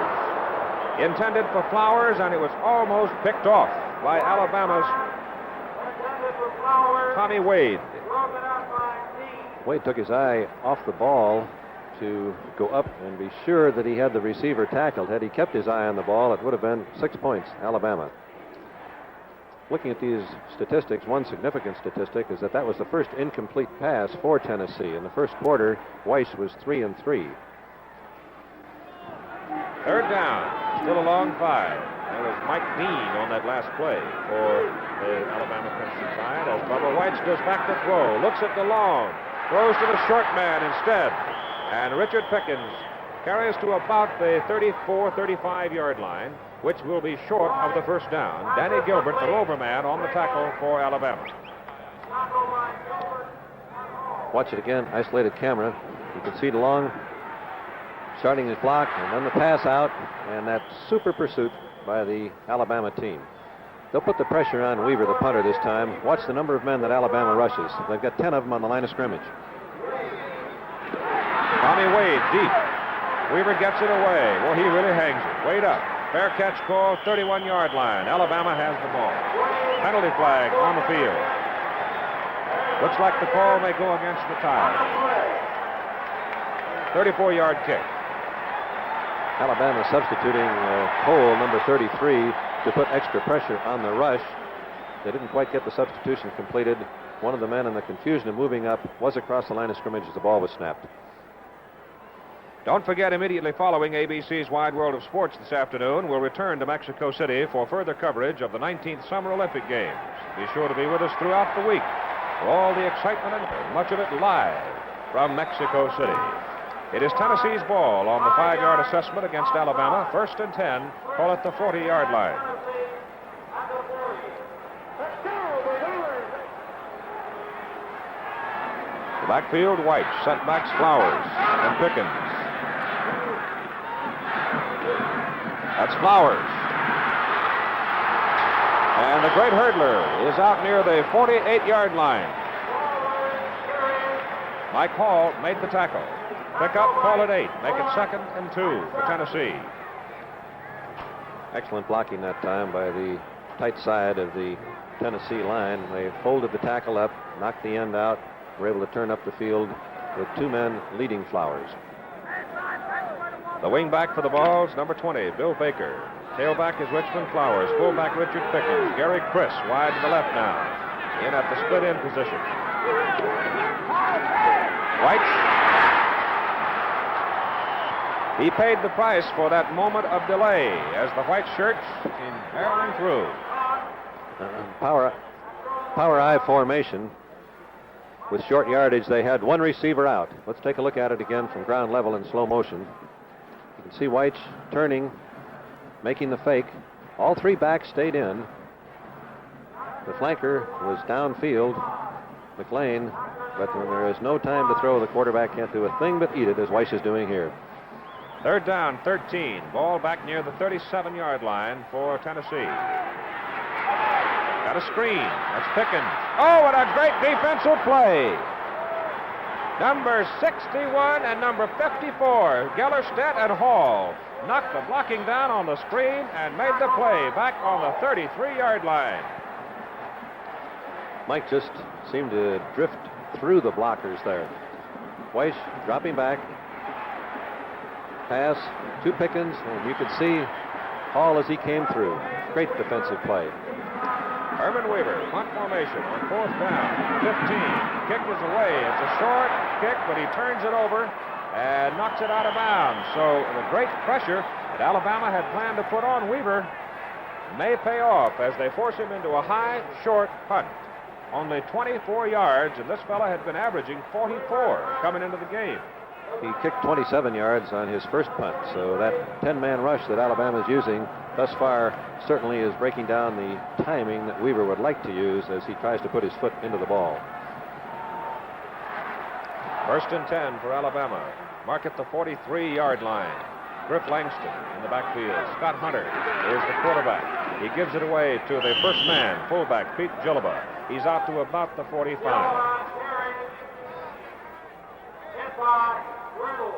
Intended for Flowers, and it was almost picked off by Alabama's Tommy Wade. Wade took his eye off the ball to go up and be sure that he had the receiver tackled. Had he kept his eye on the ball, it would have been 6 points, Alabama. Looking at these statistics, one significant statistic is that was the first incomplete pass for Tennessee. In the first quarter, Weiss was 3 and 3. Third down, still a long 5. That was Mike Dean on that last play for the Alabama Crimson Tide as Bubba White goes back to throw, looks at the long, throws to the short man instead. And Richard Pickens carries to about the 34, 35-yard line, which will be short of the first down. Danny Gilbert, the rover man, on the tackle for Alabama. Watch it again, isolated camera. You can see DeLong starting his block, and then the pass out, and that super pursuit by the Alabama team. They'll put the pressure on Weaver, the punter, this time. Watch the number of men that Alabama rushes. They've got 10 of them on the line of scrimmage. Tommy Wade deep. Weaver gets it away. Well, he really hangs it. Wade up. Fair catch call, 31-yard line. Alabama has the ball. Penalty flag on the field. Looks like the call may go against the Tide. 34-yard kick. Alabama substituting Cole, number 33, to put extra pressure on the rush. They didn't quite get the substitution completed. One of the men in the confusion of moving up was across the line of scrimmage as the ball was snapped. Don't forget, immediately following ABC's Wide World of Sports this afternoon, we'll return to Mexico City for further coverage of the 19th Summer Olympic Games. Be sure to be with us throughout the week for all the excitement and much of it live from Mexico City. It is Tennessee's ball on the 5-yard assessment against Alabama. 1st and 10, call it the 40-yard line. The backfield, White, setbacks, Flowers, and Pickens. That's Flowers. And the great hurdler is out near the 48-yard line. Mike Hall made the tackle. Pick up, call it 8. Make it 2nd and 2 for Tennessee. Excellent blocking that time by the tight side of the Tennessee line. They folded the tackle up, knocked the end out, were able to turn up the field with 2 men leading Flowers. The wingback for the Vols, number 20, Bill Baker. Tailback is Richmond Flowers. Fullback Richard Pickens. Gary Chris wide to the left now. In at the split end position. White. He paid the price for that moment of delay as the white shirts came barreling through. Power I formation. With short yardage, they had 1 receiver out. Let's take a look at it again from ground level in slow motion. You can see White turning, making the fake. All 3 backs stayed in. The flanker was downfield, McLean, but when there is no time to throw, the quarterback can't do a thing but eat it, as Weiss is doing here. 3rd down, 13. Ball back near the 37-yard line for Tennessee. Got a screen. That's Pickens. Oh, what a great defensive play. Number 61 and number 54, Gellerstedt and Hall, knocked the blocking down on the screen and made the play back on the 33-yard line. Mike just seemed to drift through the blockers there. Weiss dropping back. Pass to Pickens, and you could see Hall as he came through. Great defensive play. Herman Weaver, punt formation on 4th down, 15. Kick is away. It's a short kick, but he turns it over and knocks it out of bounds. So the great pressure that Alabama had planned to put on Weaver may pay off as they force him into a high, short punt. Only 24 yards, and this fella had been averaging 44 coming into the game. He kicked 27 yards on his first punt, so that 10-man rush that Alabama is using thus far certainly is breaking down the timing that Weaver would like to use as he tries to put his foot into the ball. 1st and 10 for Alabama. Mark at the 43-yard line. Griff Langston in the backfield. Scott Hunter is the quarterback. He gives it away to the first man, fullback Pete Gilliba. He's out to about the 45.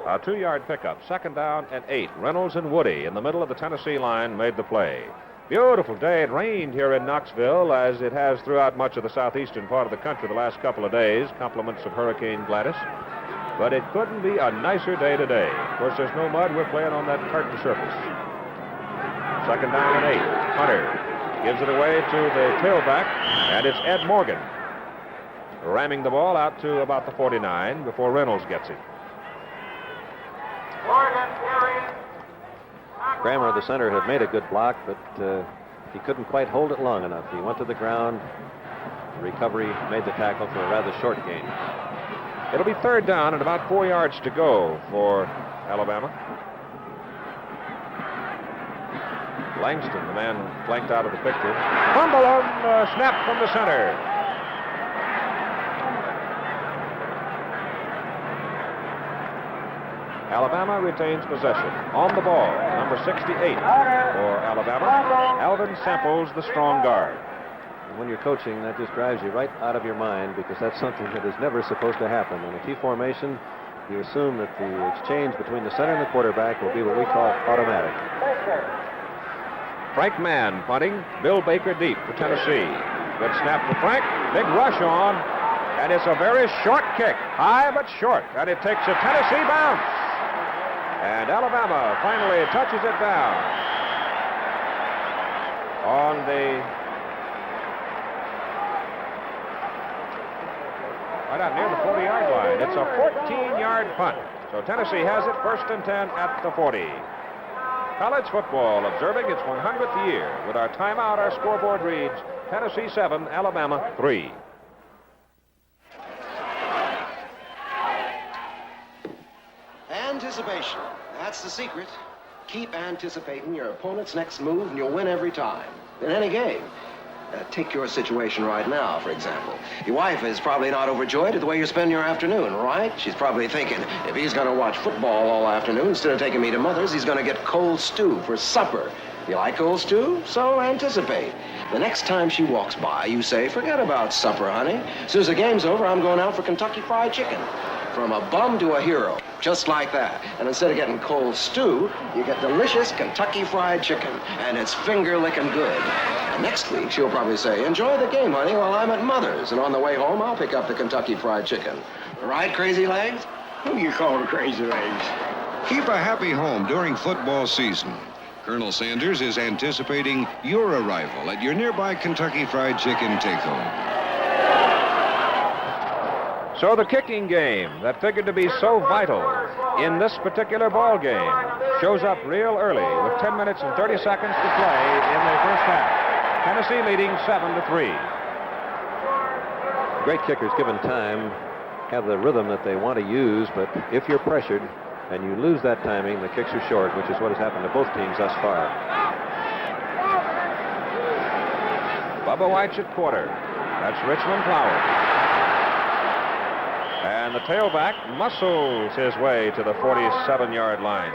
A 2-yard pickup, 2nd down and 8. Reynolds and Woody in the middle of the Tennessee line made the play. Beautiful day. It rained here in Knoxville, as it has throughout much of the southeastern part of the country the last couple of days. Compliments of Hurricane Gladys. But it couldn't be a nicer day today. Of course, there's no mud. We're playing on that tartan surface. 2nd down and 8. Hunter gives it away to the tailback, and it's Ed Morgan ramming the ball out to about the 49 before Reynolds gets it. Grammer, the center, had made a good block, but he couldn't quite hold it long enough. He went to the ground. The recovery made the tackle for a rather short gain. It'll be 3rd down and about 4 yards to go for Alabama. Langston, the man flanked out of the picture. Fumble on snap from the center. Alabama retains possession. On the ball, number 68 for Alabama, Alvin Samples, the strong guard. When you're coaching, that just drives you right out of your mind, because that's something that is never supposed to happen. In a T formation, you assume that the exchange between the center and the quarterback will be what we call automatic. Frank Mann punting. Bill Baker deep for Tennessee. Good snap to Frank. Big rush on. And it's a very short kick. High but short. And it takes a Tennessee bounce. And Alabama finally touches it down on the right out near the 40-yard line. It's a 14-yard punt. So Tennessee has it, 1st and 10 at the 40. College football observing its 100th year. With our timeout, our scoreboard reads Tennessee 7, Alabama 3. Anticipation. That's the secret. Keep anticipating your opponent's next move, and you'll win every time. In any game. Take your situation right now, for example. Your wife is probably not overjoyed at the way you spend your afternoon, right? She's probably thinking, if he's going to watch football all afternoon, instead of taking me to Mother's, he's going to get cold stew for supper. You like cold stew? So anticipate. The next time she walks by, you say, forget about supper, honey. As soon as the game's over, I'm going out for Kentucky Fried Chicken. From a bum to a hero, just like that. And instead of getting cold stew, you get delicious Kentucky Fried Chicken, and it's finger-licking good. And next week, she'll probably say, enjoy the game, honey, while I'm at Mother's. And on the way home, I'll pick up the Kentucky Fried Chicken. Right, Crazy Legs? Who you calling Crazy Legs? Keep a happy home during football season. Colonel Sanders is anticipating your arrival at your nearby Kentucky Fried Chicken take-home. So the kicking game that figured to be so vital in this particular ball game shows up real early with 10 minutes and 30 seconds to play in the first half. Tennessee leading 7-3. Great kickers, given time, have the rhythm that they want to use, but if you're pressured and you lose that timing, the kicks are short, which is what has happened to both teams thus far. Bubba White's at quarter. That's Richmond Flowers. And the tailback muscles his way to the 47-yard line.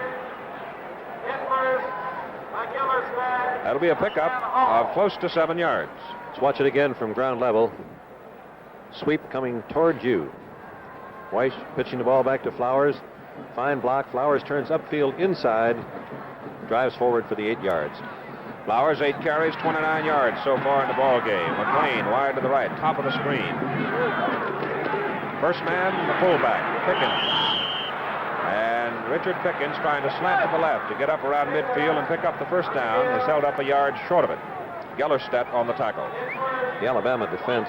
That'll be a pickup of close to 7 yards. Let's watch it again from ground level. Sweep coming towards you. Weiss pitching the ball back to Flowers. Fine block. Flowers turns upfield inside. Drives forward for the 8 yards. Flowers, 8 carries, 29 yards so far in the ball game. McLean wide to the right, top of the screen. First man, the fullback, Pickens. And Richard Pickens trying to slant to the left to get up around midfield and pick up the first down. Is held up a yard short of it. Gellerstedt on the tackle. The Alabama defense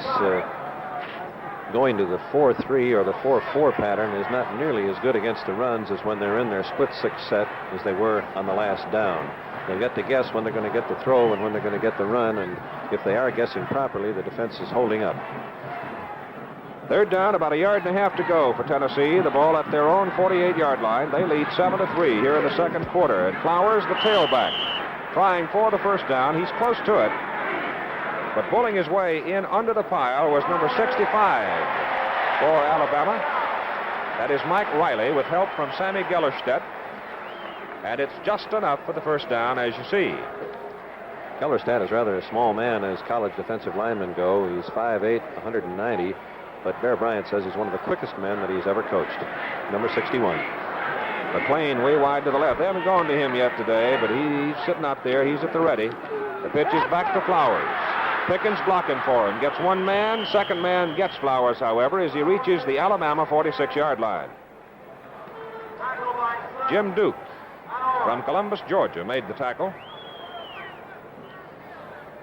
going to the 4-3 or the 4-4 pattern is not nearly as good against the runs as when they're in their split 6 set as they were on the last down. They've got to guess when they're going to get the throw and when they're going to get the run, and if they are guessing properly, the defense is holding up. Third down, about 1.5 yards to go for Tennessee. The ball at their own 48-yard line. They lead 7-3 here in the second quarter. And Flowers, the tailback, trying for the first down. He's close to it. But pulling his way in under the pile was number 65 for Alabama. That is Mike Riley with help from Sammy Gellerstedt. And it's just enough for the first down, as you see. Gellerstedt is rather a small man as college defensive linemen go. He's 5'8", 190. But Bear Bryant says he's one of the quickest men that he's ever coached. Number 61. McLean way wide to the left. They haven't gone to him yet today, but he's sitting out there. He's at the ready. The pitch is back to Flowers. Pickens blocking for him. Gets one man. Second man gets Flowers, however, as he reaches the Alabama 46-yard line. Jim Duke from Columbus, Georgia, made the tackle.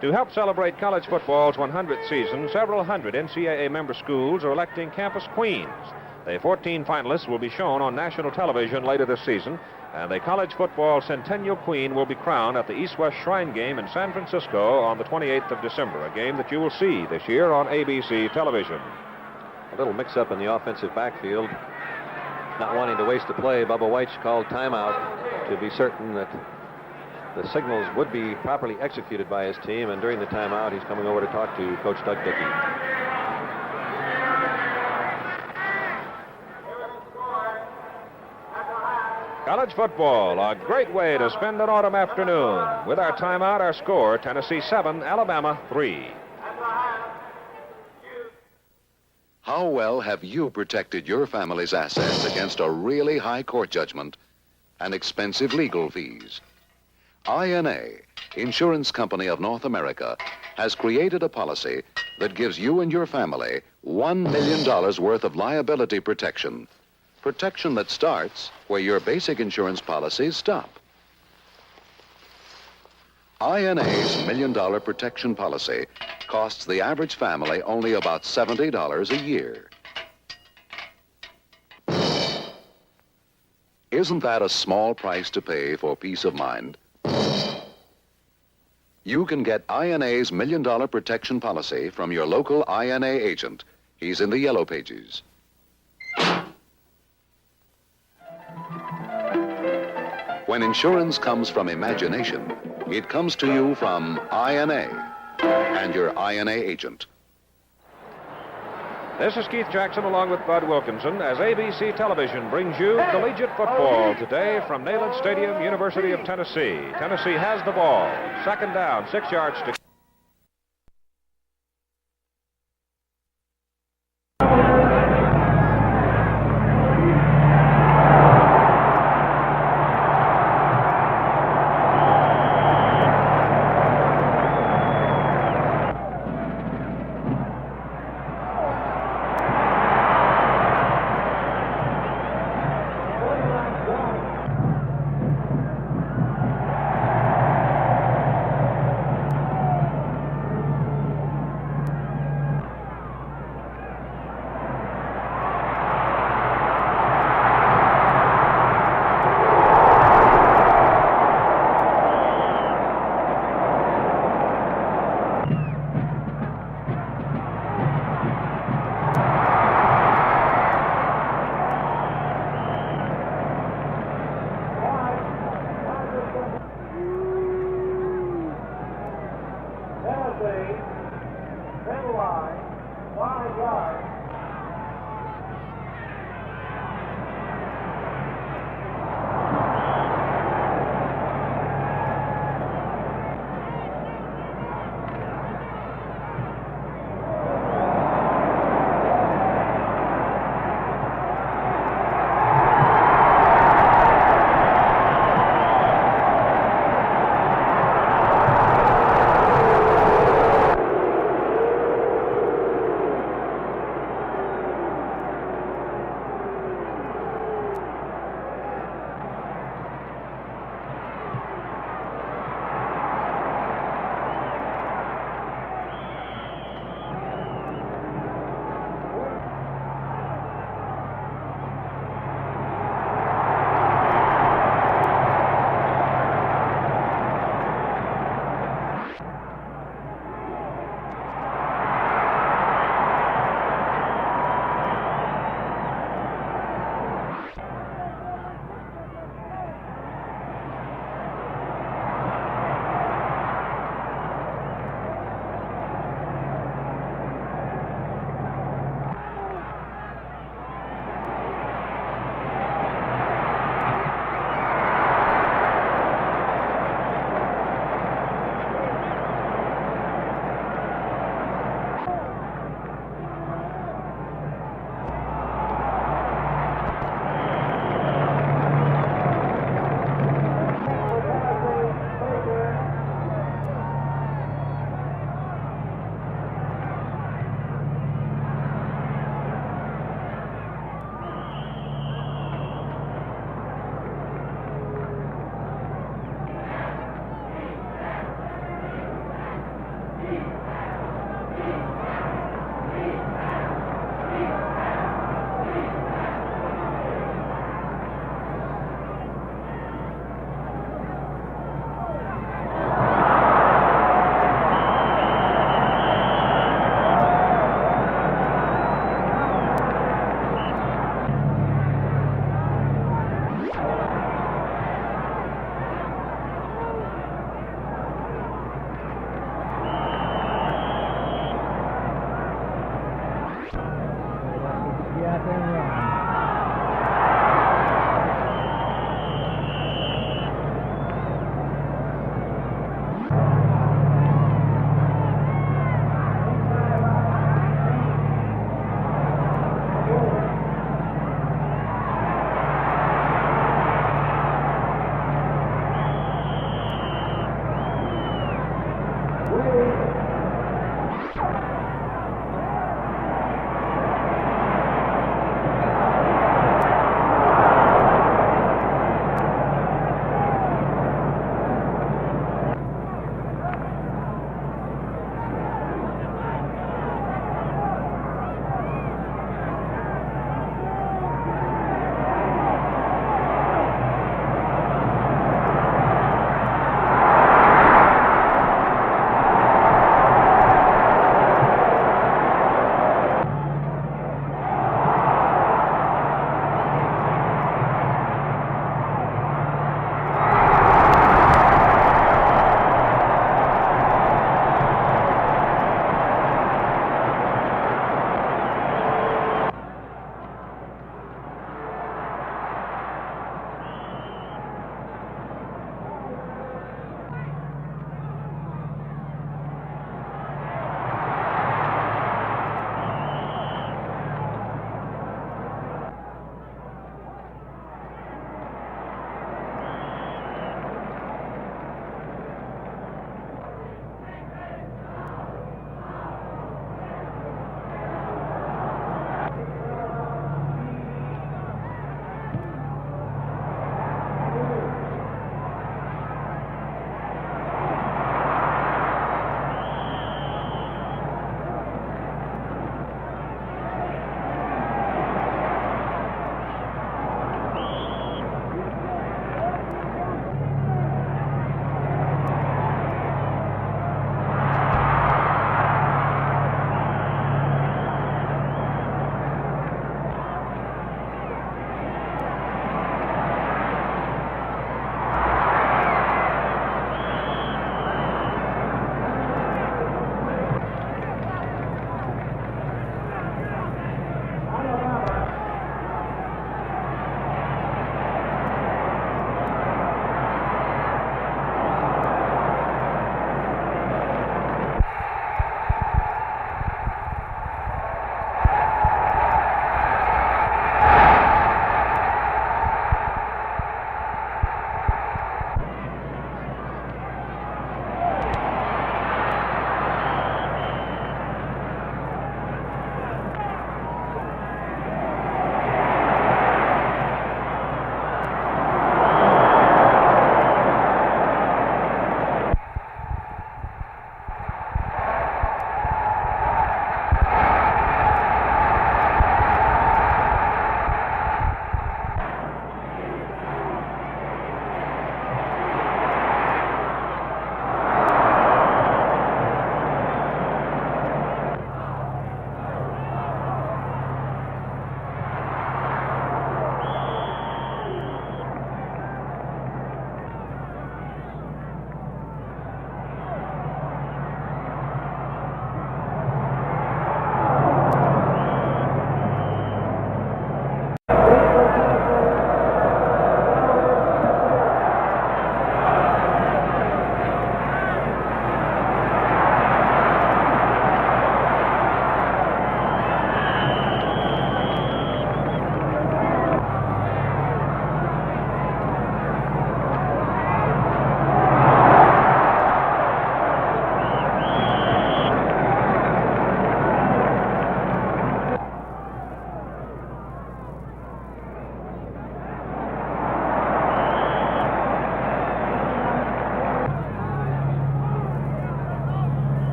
To help celebrate college football's 100th season, several hundred NCAA member schools are electing campus queens. The 14 finalists will be shown on national television later this season, and the college football Centennial Queen will be crowned at the East-West Shrine Game in San Francisco on the 28th of December, a game that you will see this year on ABC television. A little mix-up in the offensive backfield. Not wanting to waste a play, Bubba White called timeout to be certain that the signals would be properly executed by his team, and during the timeout, he's coming over to talk to Coach Doug Dickey. College football, a great way to spend an autumn afternoon. With our timeout, our score, Tennessee 7, Alabama 3. How well have you protected your family's assets against a really high court judgment and expensive legal fees? INA, Insurance Company of North America, has created a policy that gives you and your family $1 million worth of liability protection. Protection that starts where your basic insurance policies stop. INA's $1 million protection policy costs the average family only about $70 a year. Isn't that a small price to pay for peace of mind? You can get INA's $1 million protection policy from your local INA agent. He's in the yellow pages. When insurance comes from imagination, it comes to you from INA and your INA agent. This is Keith Jackson along with Bud Wilkinson as ABC Television brings you collegiate football today from Neyland Stadium, University of Tennessee. Tennessee has the ball. Second down, 6 yards to...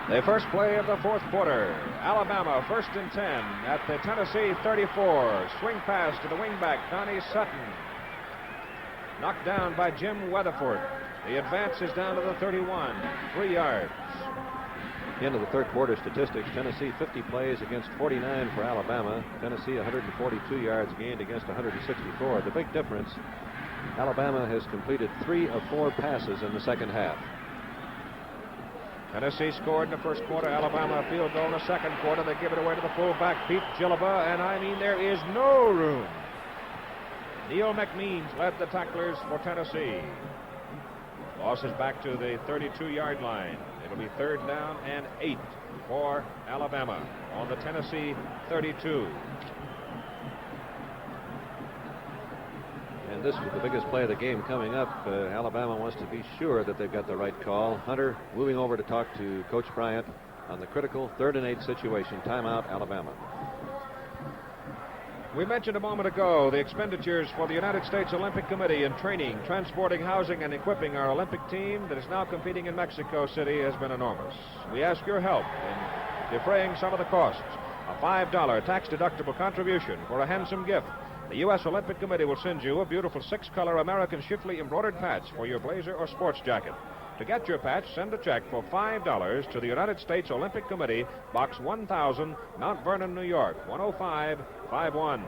The first play of the fourth quarter. Alabama first and 10 at the Tennessee 34. Swing pass to the wingback, Donnie Sutton. Knocked down by Jim Weatherford. The advance is down to the 31, 3 yards. Into the third quarter statistics, Tennessee 50 plays against 49 for Alabama. Tennessee 142 yards gained against 164. The big difference, Alabama has completed 3 of 4 passes in the second half. Tennessee scored in the first quarter. Alabama a field goal in the second quarter. They give it away to the fullback, Pete Gilliba, and I mean there is no room. Neil McMeans led the tacklers for Tennessee. Loss is back to the 32-yard line. It'll be third down and 8 for Alabama on the Tennessee 32. And this is the biggest play of the game coming up. Alabama wants to be sure that they've got the right call. Hunter moving over to talk to Coach Bryant on the critical 3rd and 8 situation. Timeout, Alabama. We mentioned a moment ago the expenditures for the United States Olympic Committee in training, transporting, housing, and equipping our Olympic team that is now competing in Mexico City has been enormous. We ask your help in defraying some of the costs. A $5 tax-deductible contribution for a handsome gift. The U.S. Olympic Committee will send you a beautiful 6-color American Shifley embroidered patch for your blazer or sports jacket. To get your patch, send a check for $5 to the United States Olympic Committee, Box 1000, Mount Vernon, New York, 10551.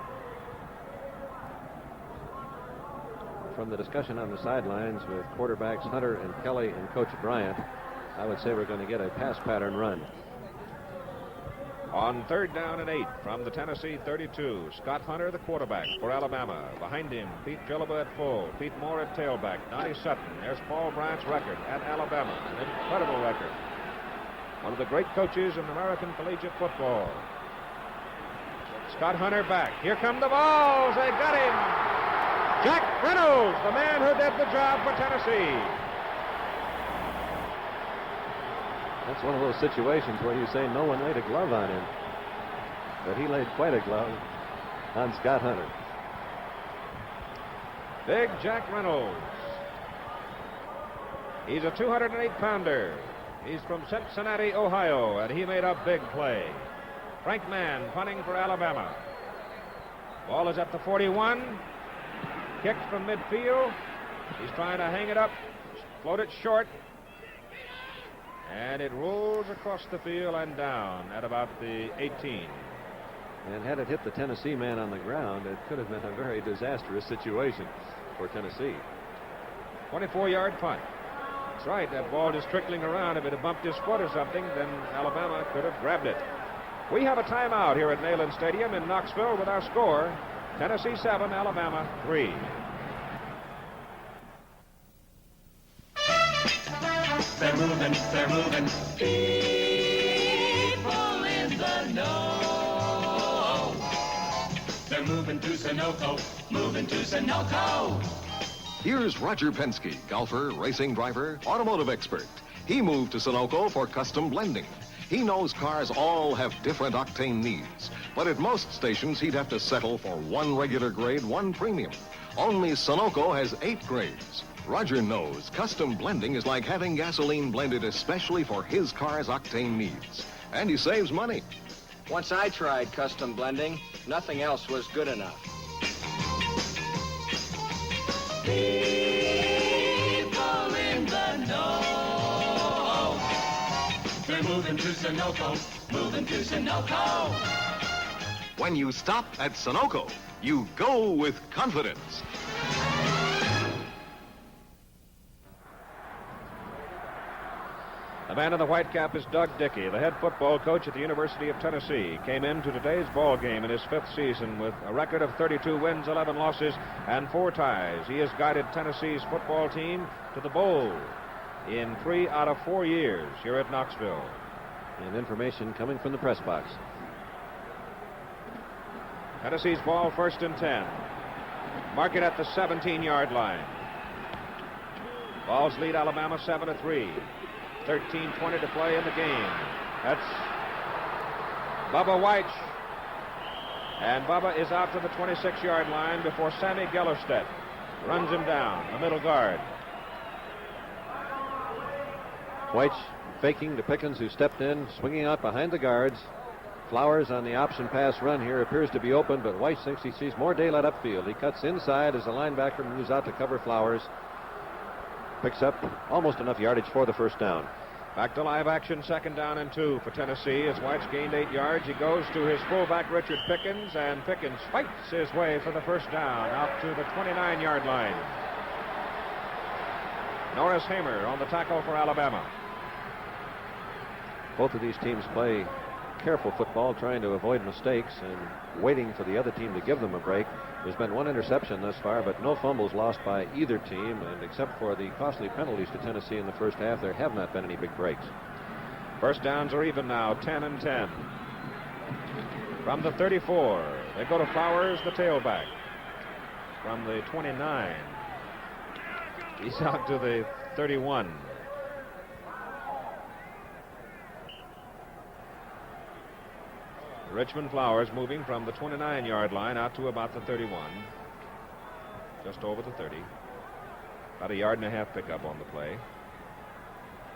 From the discussion on the sidelines with quarterbacks Hunter and Kelly and Coach Bryant, I would say we're going to get a pass pattern run. On third down and 8 from the Tennessee 32, Scott Hunter, the quarterback for Alabama. Behind him, Pete Gilliba at full, Pete Moore at tailback, Donnie Sutton. There's Paul Bryant's record at Alabama, an incredible record. One of the great coaches in American collegiate football. Scott Hunter back. Here come the balls. They got him. Jack Reynolds, the man who did the job for Tennessee. That's one of those situations where you say no one laid a glove on him. But he laid quite a glove on Scott Hunter. Big Jack Reynolds. He's a 208-pounder. He's from Cincinnati, Ohio, and he made a big play. Frank Mann punting for Alabama. Ball is at the 41. Kicked from midfield. He's trying to hang it up, float it short. And it rolls across the field and down at about the 18. And had it hit the Tennessee man on the ground, it could have been a very disastrous situation for Tennessee. 24-yard punt. That's right, that ball just trickling around. If it had bumped his foot or something, then Alabama could have grabbed it. We have a timeout here at Neyland Stadium in Knoxville with our score, Tennessee 7, Alabama 3. They're moving. People in the know. They're moving to Sunoco. Here's Roger Penske, golfer, racing driver, automotive expert. He moved to Sunoco for custom blending. He knows cars all have different octane needs, but at most stations he'd have to settle for 1 regular grade, 1 premium. Only Sunoco has 8 grades. Roger knows custom blending is like having gasoline blended especially for his car's octane needs. And he saves money. Once I tried custom blending, nothing else was good enough. People in the know. They're moving to Sunoco. When you stop at Sunoco, you go with confidence. The man in the white cap is Doug Dickey, the head football coach at the University of Tennessee. Came into today's ball game in his 5th season with a record of 32 wins, 11 losses, and 4 ties. He has guided Tennessee's football team to the bowl in 3 out of 4 years here at Knoxville. And information coming from the press box. Tennessee's ball, 1st and 10. Mark it at the 17-yard line. Vols lead Alabama 7-3. 13:20 to play in the game. That's Bubba White. And Bubba is out to the 26-yard line before Sammy Gellerstedt runs him down, the middle guard. White faking to Pickens, who stepped in, swinging out behind the guards. Flowers on the option pass run here appears to be open, but Weiss thinks he sees more daylight upfield. He cuts inside as the linebacker moves out to cover Flowers. Picks up almost enough yardage for the first down. Back to live action, 2nd down and 2 for Tennessee. As White's gained 8 yards, he goes to his fullback, Richard Pickens, and Pickens fights his way for the first down out to the 29-yard line. Norris Hamer on the tackle for Alabama. Both of these teams play careful football, trying to avoid mistakes and waiting for the other team to give them a break. There's been one interception thus far, but no fumbles lost by either team, and except for the costly penalties to Tennessee in the first half, there have not been any big breaks. First downs are even now, 10 and 10. From the 34, they go to Flowers, the tailback. From the 29, he's out to the 31. Richmond Flowers moving from the 29-yard line out to about the 31. Just over the 30. About a yard and a half pickup on the play.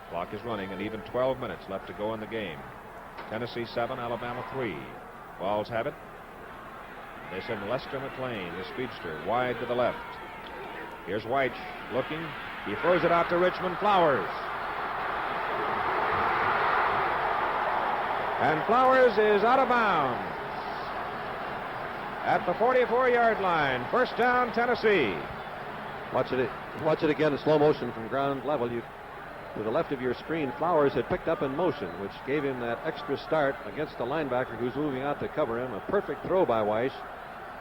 Clock is running and even 12 minutes left to go in the game. Tennessee 7, Alabama 3. Vols have it. They send Lester McLean, the speedster, wide to the left. Here's White looking. He throws it out to Richmond Flowers. And Flowers is out of bounds at the 44-yard line. First down, Tennessee. Watch it again in slow motion from ground level. To the left of your screen, Flowers had picked up in motion, which gave him that extra start against the linebacker who's moving out to cover him. A perfect throw by Weiss.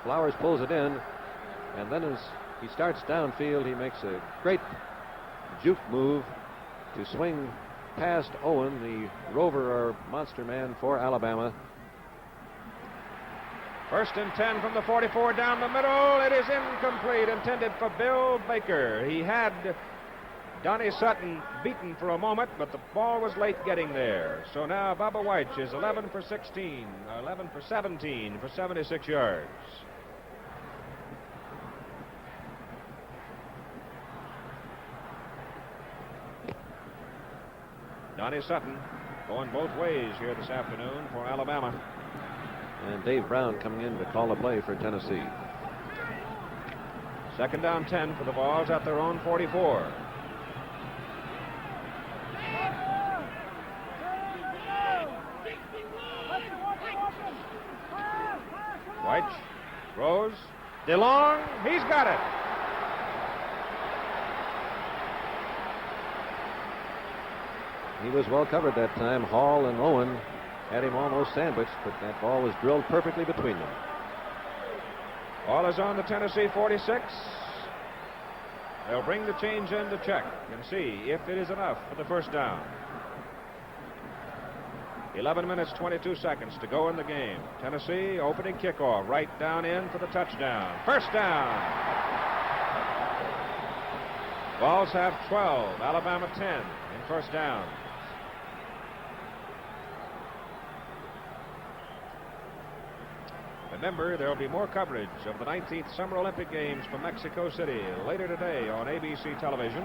Flowers pulls it in, and then as he starts downfield, he makes a great juke move to swing past Owen, the rover or monster man for Alabama. First and 10 from the 44 down the middle. It is incomplete, intended for Bill Baker. He had Donnie Sutton beaten for a moment, but the ball was late getting there. So now Bubba White is 11 for 17 for 76 yards. Donnie Sutton going both ways here this afternoon for Alabama. And Dave Brown coming in to call the play for Tennessee. 2nd down 10 for the Vols at their own 44. White throws. DeLong, he's got it. He was well covered that time. Hall and Owen had him almost sandwiched, but that ball was drilled perfectly between them. Ball is on the Tennessee 46. They'll bring the change in to check and see if it is enough for the first down. 11 minutes, 22 seconds to go in the game. Tennessee opening kickoff right down in for the touchdown. First down. Vols have 12, Alabama 10 in first down. Remember, there will be more coverage of the 19th Summer Olympic Games from Mexico City later today on ABC television.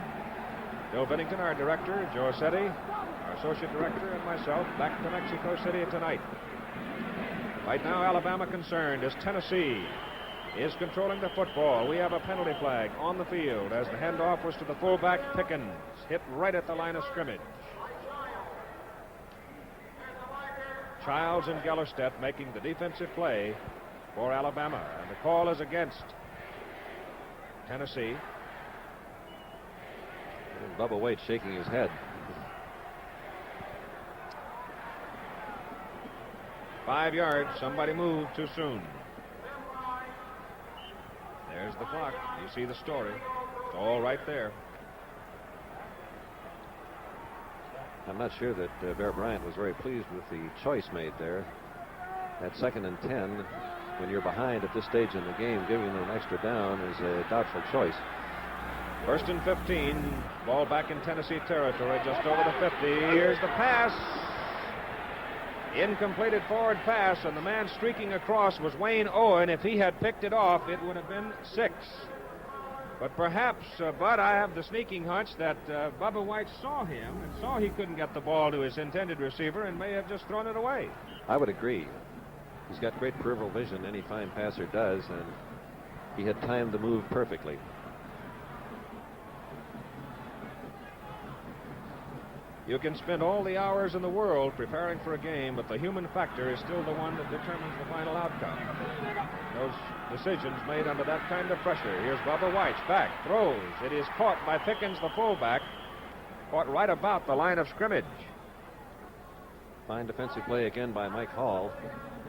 Bill Bennington, our director, Joe Setti, our associate director, and myself back to Mexico City tonight. Right now, Alabama concerned as Tennessee is controlling the football. We have a penalty flag on the field as the handoff was to the fullback Pickens, hit right at the line of scrimmage. Childs and Gellerstedt making the defensive play for Alabama, and the call is against Tennessee. And Bubba White shaking his head. 5 yards. Somebody moved too soon. There's the clock. You see the story. It's all right there. I'm not sure that Bear Bryant was very pleased with the choice made there. At 2nd and 10, when you're behind at this stage in the game, giving them an extra down is a doubtful choice. 1st and 15. Ball back in Tennessee territory, just over the 50. Here's the pass. Incompleted forward pass, and the man streaking across was Wayne Owen. If he had picked it off, it would have been 6. But perhaps, Bud, I have the sneaking hunch that Bubba White saw him and saw he couldn't get the ball to his intended receiver and may have just thrown it away. I would agree. He's got great peripheral vision, any fine passer does, and he had timed the move perfectly. You can spend all the hours in the world preparing for a game, but the human factor is still the one that determines the final outcome. Those decisions made under that kind of pressure. Here's Bubba White, back, throws. It is caught by Pickens, the fullback, caught right about the line of scrimmage. Fine defensive play again by Mike Hall.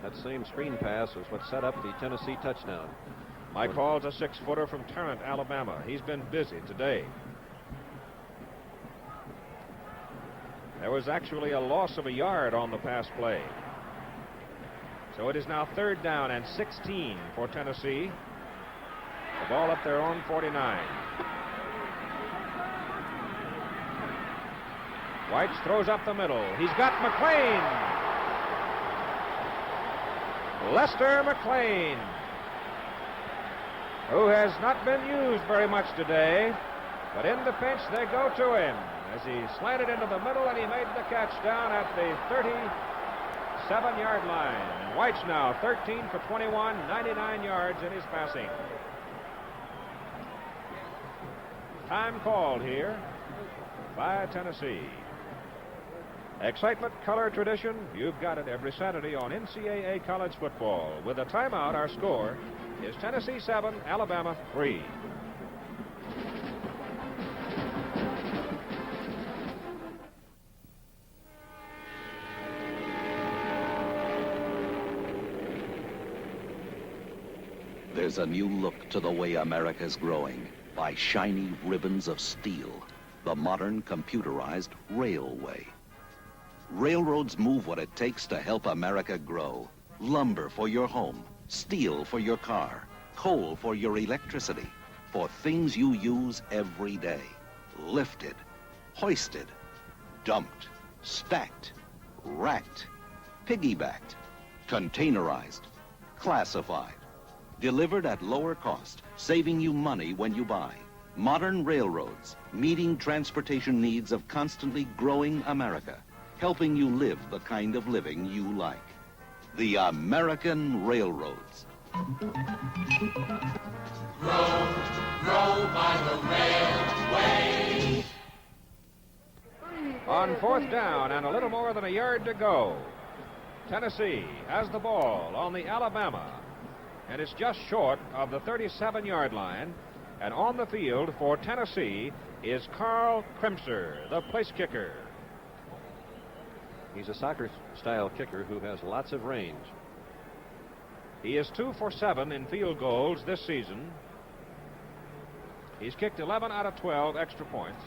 That same screen pass was what set up the Tennessee touchdown. Mike Hall's a 6-footer from Tarrant, Alabama. He's been busy today. There was actually a loss of a yard on the pass play. So it is now 3rd down and 16 for Tennessee. The ball at their own 49. White throws up the middle. He's got McLean. Lester McLean, who has not been used very much today, but in the pinch they go to him as he slanted into the middle and he made the catch down at the 37-yard line. And White's now 13 for 21, 99 yards in his passing. Time called here by Tennessee. Excitement, color, tradition, you've got it every Saturday on NCAA college football. With a timeout, our score is Tennessee 7, Alabama 3. There's a new look to the way America's growing by shiny ribbons of steel, the modern computerized railway. Railroads move what it takes to help America grow. Lumber for your home, steel for your car, coal for your electricity, for things you use every day. Lifted, hoisted, dumped, stacked, racked, piggybacked, containerized, classified. Delivered at lower cost, saving you money when you buy. Modern railroads, meeting transportation needs of constantly growing America, helping you live the kind of living you like. The American Railroads. Grow by the railway. On 4th down and a little more than a yard to go, Tennessee has the ball on the Alabama, and it's just short of the 37-yard line. And on the field for Tennessee is Carl Kremser, the place kicker. He's a soccer-style kicker who has lots of range. He is 2 for 7 in field goals this season. He's kicked 11 out of 12 extra points.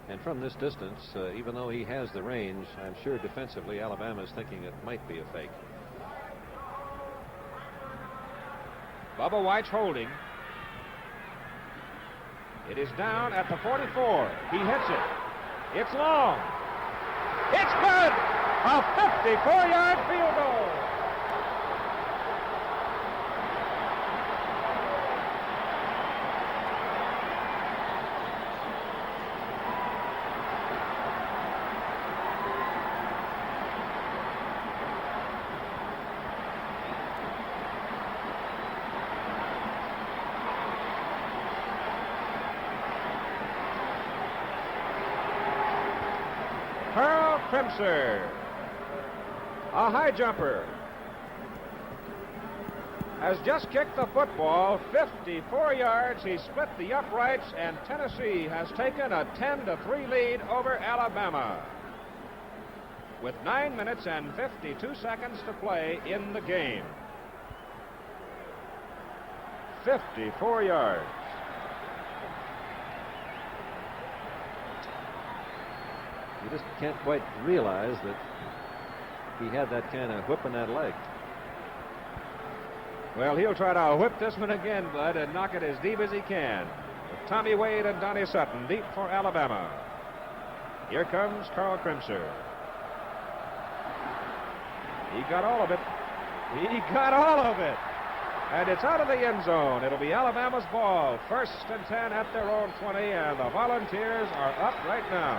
And from this distance, even though he has the range, I'm sure defensively Alabama's thinking it might be a fake. Bubba White's holding. It is down at the 44. He hits it. It's long. It's good! A 54-yard field goal. Carl Kremser, a high jumper, has just kicked the football 54 yards. He split the uprights, and Tennessee has taken a 10-3 lead over Alabama with 9 minutes and 52 seconds to play in the game. 54 yards. You just can't quite realize that he had that kind of whip in that leg. Well, he'll try to whip this one again, Bud, and knock it as deep as he can. With Tommy Wade and Donnie Sutton deep for Alabama. Here comes Carl Kremser. He got all of it. He got all of it. And it's out of the end zone. It'll be Alabama's ball. 1st and 10 at their own 20, and the Volunteers are up right now.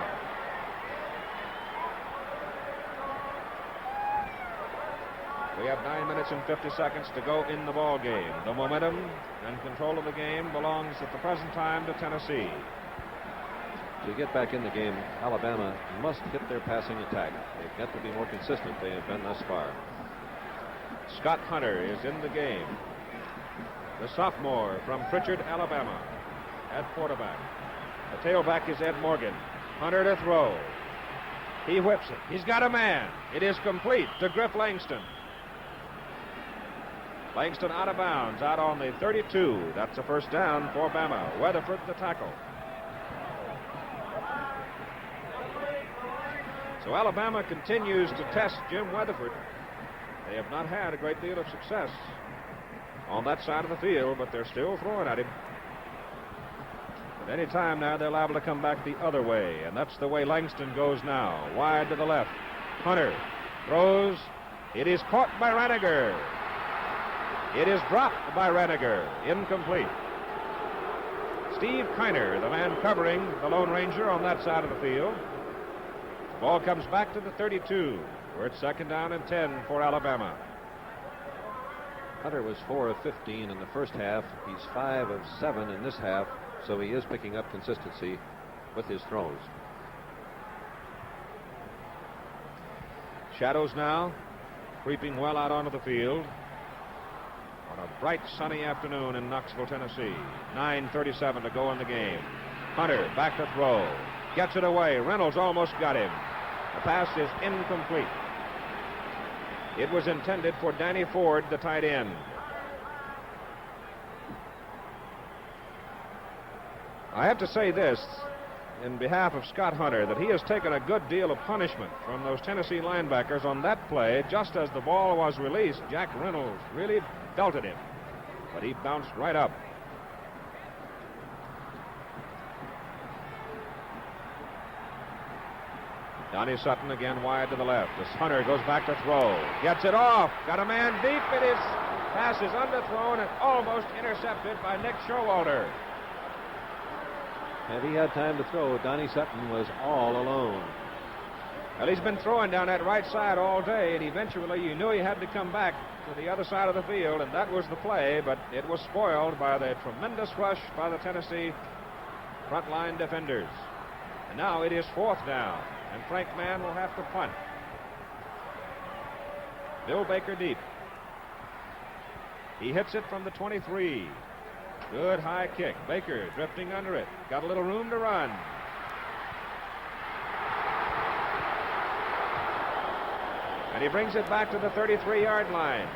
We have 9 minutes and 50 seconds to go in the ball game. The momentum and control of the game belongs at the present time to Tennessee. To get back in the game, Alabama must hit their passing attack. They've got to be more consistent. They have been thus far. Scott Hunter is in the game. The sophomore from Pritchard, Alabama, at quarterback. The tailback is Ed Morgan. Hunter to throw. He whips it. He's got a man. It is complete to Griff Langston. Langston out of bounds, out on the 32. That's a first down for Bama. Weatherford the tackle. So Alabama continues to test Jim Weatherford. They have not had a great deal of success on that side of the field, but they're still throwing at him. At any time now, they're liable to come back the other way, and that's the way Langston goes now. Wide to the left. Hunter throws. It is caught by Raniger. It is dropped by Raniger. Incomplete. Steve Kiner, the man covering the Lone Ranger on that side of the field. The ball comes back to the 32, where it's 2nd down and 10 for Alabama. Hunter was 4 of 15 in the first half. He's 5 of 7 in this half, so he is picking up consistency with his throws. Shadows now creeping well out onto the field on a bright sunny afternoon in Knoxville, Tennessee. 9:37 to go in the game. Hunter back to throw. Gets it away. Reynolds almost got him. The pass is incomplete. It was intended for Danny Ford, the tight end. I have to say this in behalf of Scott Hunter, that he has taken a good deal of punishment from those Tennessee linebackers on that play. Just as the ball was released, Jack Reynolds really belted him, but he bounced right up. Donnie Sutton again wide to the left. As Hunter goes back to throw. Gets it off. Got a man deep. It is pass is underthrown and almost intercepted by Nick Showalter. Had he had time to throw, Donnie Sutton was all alone. Well, he's been throwing down that right side all day, and eventually you knew he had to come back to the other side of the field, and that was the play, but it was spoiled by the tremendous rush by the Tennessee frontline defenders. And now it is 4th down, and Frank Mann will have to punt. Bill Baker deep. He hits it from the 23. Good high kick. Baker drifting under it. Got a little room to run. And he brings it back to the 33-yard line.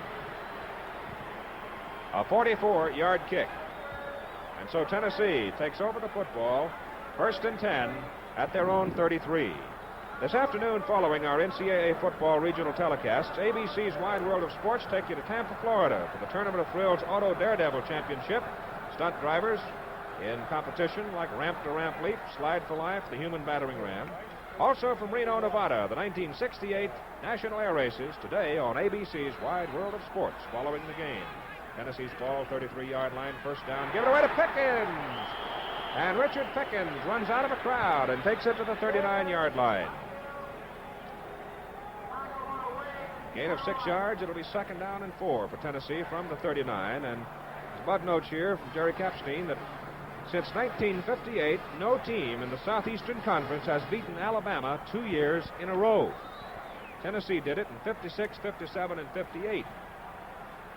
A 44-yard kick. And so Tennessee takes over the football. 1st and 10 at their own 33. This afternoon, following our NCAA football regional telecasts, ABC's Wide World of Sports take you to Tampa, Florida for the Tournament of Thrills Auto Daredevil Championship. Stunt drivers in competition like ramp-to-ramp leap, slide for life, the human battering ram. Also from Reno, Nevada, the 1968 National Air Races today on ABC's Wide World of Sports following the game. Tennessee's ball, 33-yard line, 1st down. Give it away to Pickens. And Richard Pickens runs out of a crowd and takes it to the 39-yard line. Gain of 6 yards. It'll be 2nd down and 4 for Tennessee from the 39. And Bud notes here from Jerry Kapstein that since 1958, no team in the Southeastern Conference has beaten Alabama 2 years in a row. Tennessee did it in 56, 57, and 58.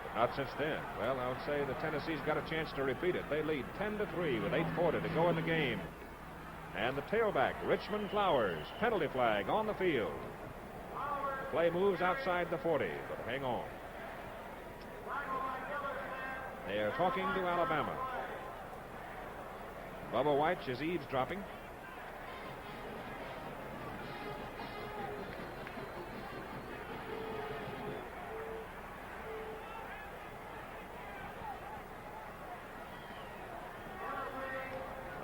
But not since then. Well, I would say that Tennessee's got a chance to repeat it. They lead 10-3 with 8:40 to go in the game. And the tailback, Richmond Flowers, penalty flag on the field. Play moves outside the 40, but hang on. They are talking to Alabama. Bubba White is eavesdropping.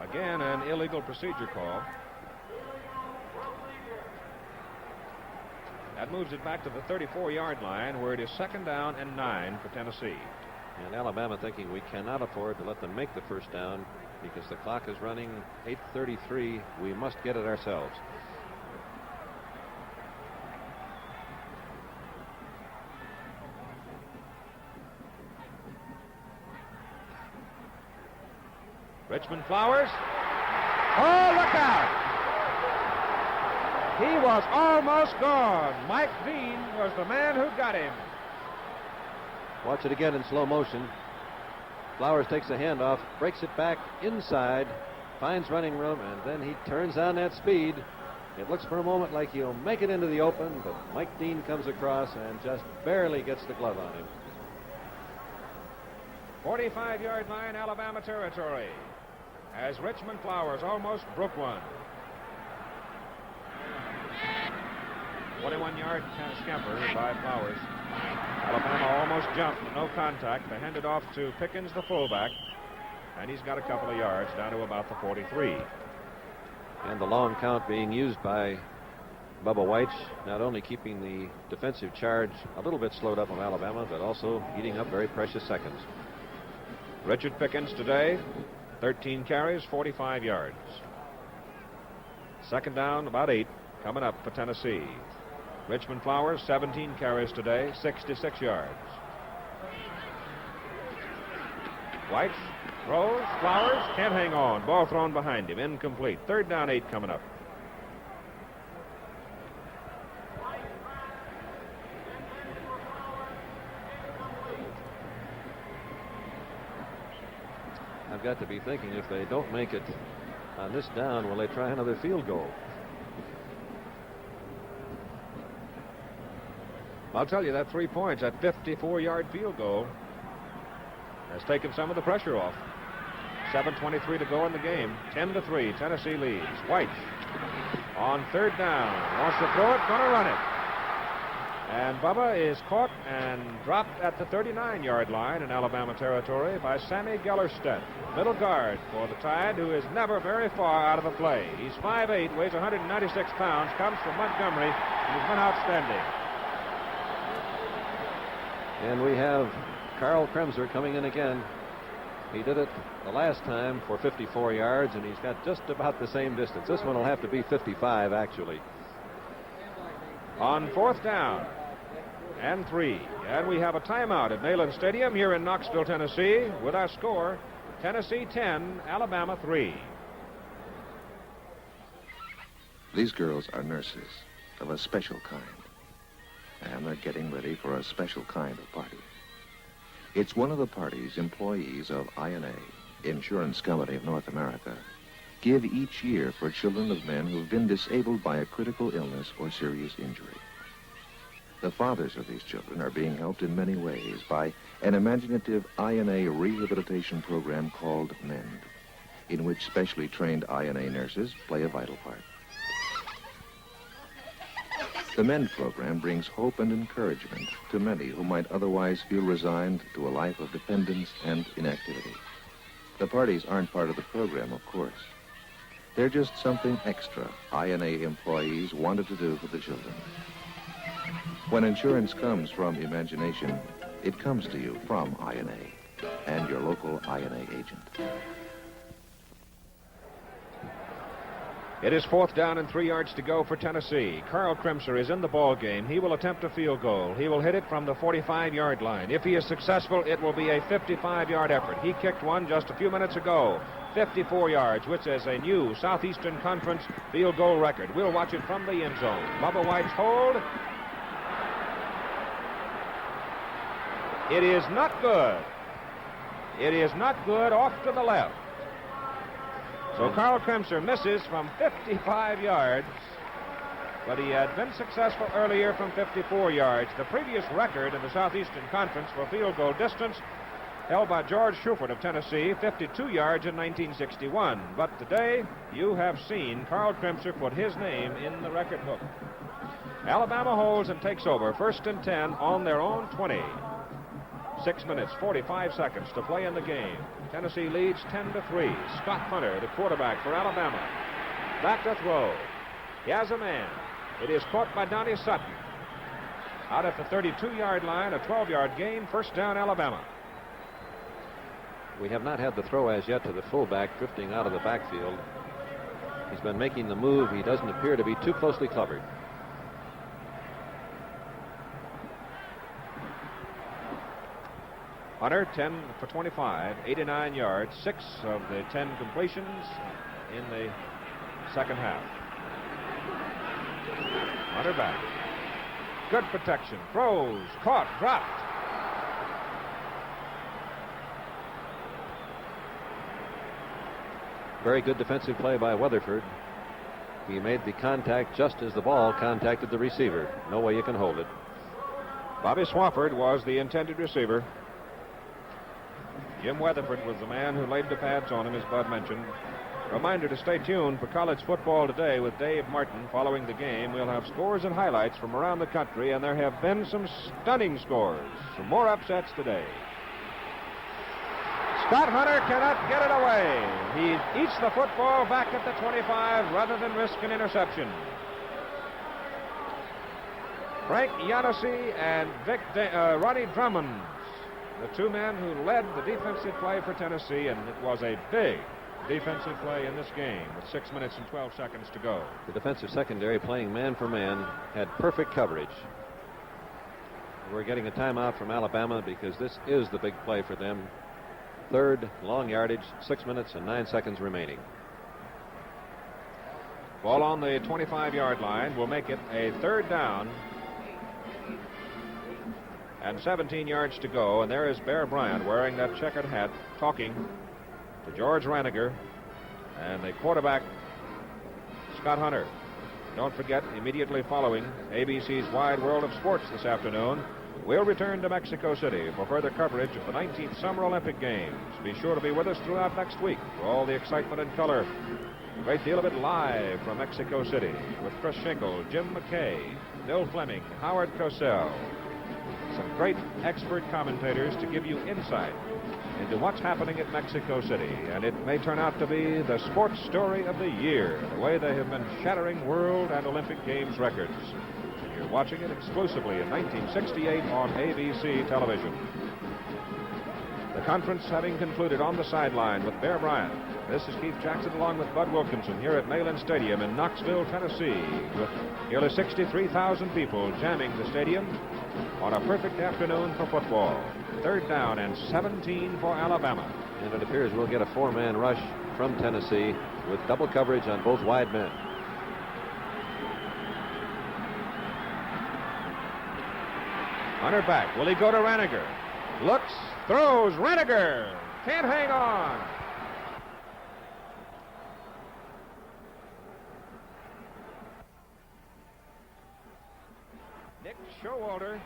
Again, an illegal procedure call. That moves it back to the 34-yard line, where it is 2nd down and 9 for Tennessee. And Alabama thinking we cannot afford to let them make the first down because the clock is running 8:33. We must get it ourselves. Richmond Flowers. Oh, look out! He was almost gone. Mike Dean was the man who got him. Watch it again in slow motion. Flowers takes the handoff, breaks it back inside, finds running room, and then he turns on that speed. It looks for a moment like he'll make it into the open, but Mike Dean comes across and just barely gets the glove on him. 45-yard line, Alabama territory, as Richmond Flowers almost broke one. 21-yard scamper by Flowers. Alabama almost jumped, no contact. They hand it off to Pickens, the fullback, and he's got a couple of yards down to about the 43. And the long count being used by Bubba White, not only keeping the defensive charge a little bit slowed up on Alabama, but also eating up very precious seconds. Richard Pickens today, 13 carries, 45 yards. Second down, about 8, coming up for Tennessee. Richmond Flowers, 17 carries today, 66 yards. White throws, Flowers can't hang on. Ball thrown behind him, incomplete. Third down, 8 coming up. I've got to be thinking, if they don't make it on this down, will they try another field goal? I'll tell you, that 3 points, that 54-yard field goal, has taken some of the pressure off. 7:23 to go in the game. 10-3, Tennessee leads. White on third down. Wants to throw it, gonna run it. And Bubba is caught and dropped at the 39-yard line in Alabama territory by Sammy Gellerstedt, middle guard for the Tide, who is never very far out of the play. He's 5'8", weighs 196 pounds, comes from Montgomery, and has been outstanding. And we have Carl Kremser coming in again. He did it the last time for 54 yards, and he's got just about the same distance. This one will have to be 55, actually. On fourth down and 3. And we have a timeout at Neyland Stadium here in Knoxville, Tennessee, with our score, Tennessee 10, Alabama 3. These girls are nurses of a special kind, and they're getting ready for a special kind of party. It's one of the parties employees of INA, Insurance Company of North America, give each year for children of men who've been disabled by a critical illness or serious injury. The fathers of these children are being helped in many ways by an imaginative INA rehabilitation program called MEND, in which specially trained INA nurses play a vital part. The MEND program brings hope and encouragement to many who might otherwise feel resigned to a life of dependence and inactivity. The parties aren't part of the program, of course. They're just something extra INA employees wanted to do for the children. When insurance comes from imagination, it comes to you from INA and your local INA agent. It is fourth down and 3 yards to go for Tennessee. Carl Kremser is in the ball game. He will attempt a field goal. He will hit it from the 45-yard line. If he is successful, it will be a 55-yard effort. He kicked one just a few minutes ago. 54 yards, which is a new Southeastern Conference field goal record. We'll watch it from the end zone. Bubba White's hold. It is not good. It is not good, off to the left. So Carl Kremser misses from 55 yards, but he had been successful earlier from 54 yards. The previous record in the Southeastern Conference for field goal distance held by George Shuford of Tennessee, 52 yards in 1961. But today, you have seen Carl Kremser put his name in the record book. Alabama holds and takes over, 1st and 10 on their own 20. 6 minutes, 45 seconds to play in the game. Tennessee leads 10-3. Scott Hunter, the quarterback for Alabama. Back to throw. He has a man. It is caught by Donnie Sutton. Out at the 32-yard line, a 12-yard gain, first down, Alabama. We have not had the throw as yet to the fullback drifting out of the backfield. He's been making the move. He doesn't appear to be too closely covered. Hunter, 10 for 25, 89 yards, 6 of the 10 completions in the second half. Hunter back. Good protection. Throws, caught, dropped. Very good defensive play by Weatherford. He made the contact just as the ball contacted the receiver. No way you can hold it. Bobby Swafford was the intended receiver. Jim Weatherford was the man who laid the pads on him, as Bud mentioned. Reminder to stay tuned for college football today with Dave Martin. Following the game, we'll have scores and highlights from around the country, and there have been some stunning scores. Some more upsets today. Scott Hunter cannot get it away. He eats the football back at the 25 rather than risk an interception. Frank Yanessi and Ronnie Drummond, the two men who led the defensive play for Tennessee, and it was a big defensive play in this game with 6 minutes and 12 seconds to go. The defensive secondary, playing man for man, had perfect coverage. We're getting a timeout from Alabama because this is the big play for them. Third, long yardage, 6 minutes and 9 seconds remaining. Ball on the 25-yard line will make it a third down. And 17 yards to go, and there is Bear Bryant wearing that checkered hat, talking to George Raniger and the quarterback, Scott Hunter. Don't forget, immediately following ABC's Wide World of Sports this afternoon, we'll return to Mexico City for further coverage of the 19th Summer Olympic Games. Be sure to be with us throughout next week for all the excitement and color. A great deal of it live from Mexico City with Chris Schinkel, Jim McKay, Bill Fleming, Howard Cosell. Some great expert commentators to give you insight into what's happening at Mexico City. And it may turn out to be the sports story of the year, the way they have been shattering world and Olympic Games records. And you're watching it exclusively in 1968 on ABC television. The conference having concluded on the sideline with Bear Bryant. This is Keith Jackson along with Bud Wilkinson here at Neyland Stadium in Knoxville, Tennessee, with nearly 63,000 people jamming the stadium on a perfect afternoon for football. Third down and 17 for Alabama. And it appears we'll get a four-man rush from Tennessee with double coverage on both wide men. Hunter back. Will he go to Raniger? Looks, throws, Raniger can't hang on. Nick Showalter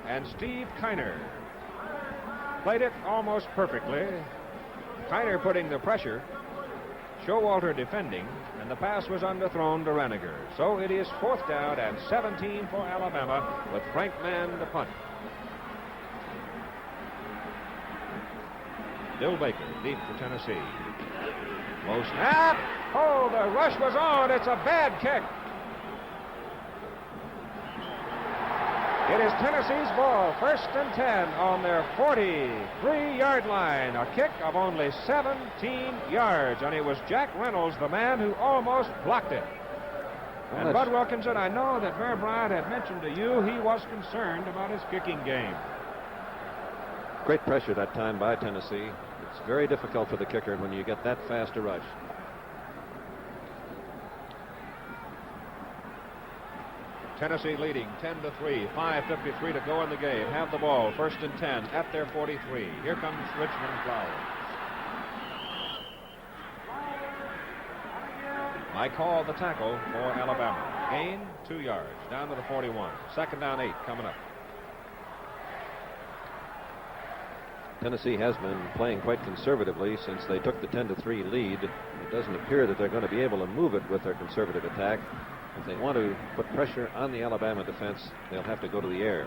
and Steve Kiner played it almost perfectly. Kiner putting the pressure, Showalter defending, and the pass was underthrown to Raniger. So it is fourth down and 17 for Alabama with Frank Mann to punt. Bill Baker deep for Tennessee. Low snap. Oh, the rush was on. It's a bad kick. It is Tennessee's ball, first and 10 on their 43-yard line. A kick of only 17 yards, and it was Jack Reynolds, the man who almost blocked it. And Bud Wilkinson, I know that Bear Bryant had mentioned to you he was concerned about his kicking game. Great pressure that time by Tennessee. It's very difficult for the kicker when you get that fast a rush. Tennessee leading 10-3, 5:53 to go in the game. Have the ball, first and 10 at their 43. Here comes Richmond Flowers. I call the tackle for Alabama. Gain 2 yards, down to the 41. Second down 8 coming up. Tennessee has been playing quite conservatively since they took the 10-3 lead. It doesn't appear that they're going to be able to move it with their conservative attack. If they want to put pressure on the Alabama defense, they'll have to go to the air.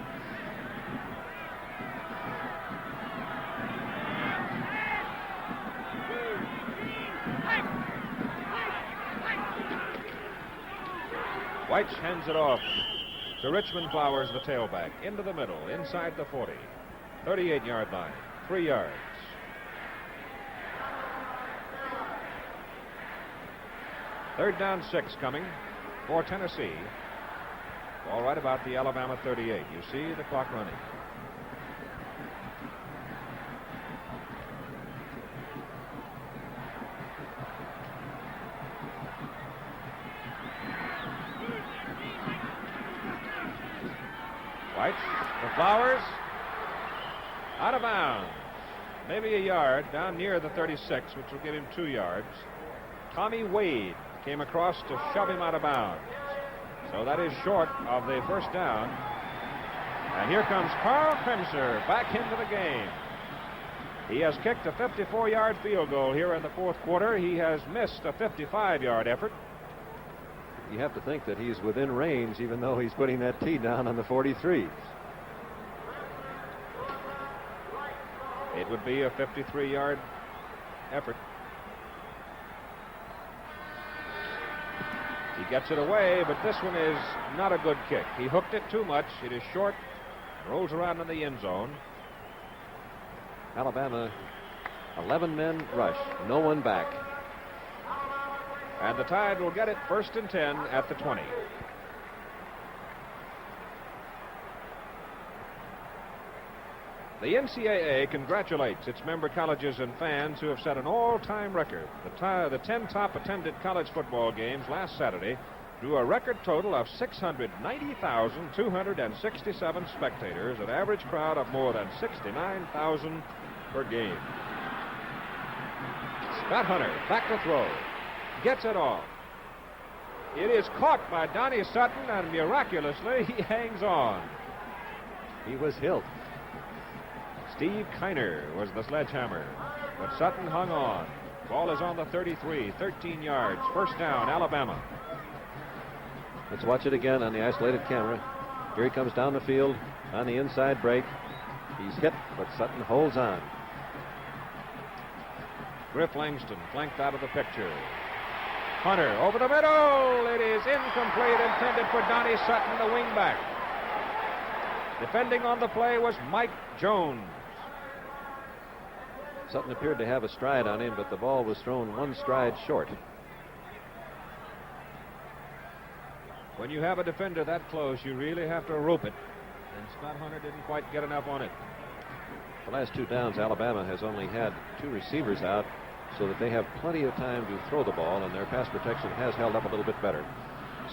White hands it off to Richmond Flowers, the tailback, into the middle, inside the 40. 38-yard line, 3 yards. Third down 6 coming for Tennessee. Ball right about the Alabama 38. You see the clock running. White, the Flowers, out of bounds. Maybe a yard down near the 36, which will give him 2 yards. Tommy Wade came across to shove him out of bounds. So that is short of the first down. And here comes Carl Kremser back into the game. He has kicked a 54-yard field goal here in the fourth quarter. He has missed a 55-yard effort. You have to think that he's within range, even though he's putting that tee down on the 43. It would be a 53-yard effort. He gets it away, but this one is not a good kick. He hooked it too much. It is short, rolls around in the end zone. Alabama, 11 men rush, no one back. And the Tide will get it 1st and 10 at the 20. The NCAA congratulates its member colleges and fans who have set an all-time record. The 10 top attended college football games last Saturday drew a record total of 690,267 spectators, an average crowd of more than 69,000 per game. Scott Hunter back to throw. Gets it off. It is caught by Donnie Sutton, and miraculously he hangs on. He was hilt. Steve Kiner was the sledgehammer, but Sutton hung on. Ball is on the 33, 13 yards. First down, Alabama. Let's watch it again on the isolated camera. Here he comes down the field on the inside break. He's hit, but Sutton holds on. Griff Langston flanked out of the picture. Hunter over the middle. It is incomplete, intended for Donnie Sutton, the wingback. Defending on the play was Mike Jones. Sutton appeared to have a stride on him, but the ball was thrown one stride short. When you have a defender that close, you really have to rope it. And Scott Hunter didn't quite get enough on it. The last 2 downs, Alabama has only had 2 receivers out, so that they have plenty of time to throw the ball, and their pass protection has held up a little bit better.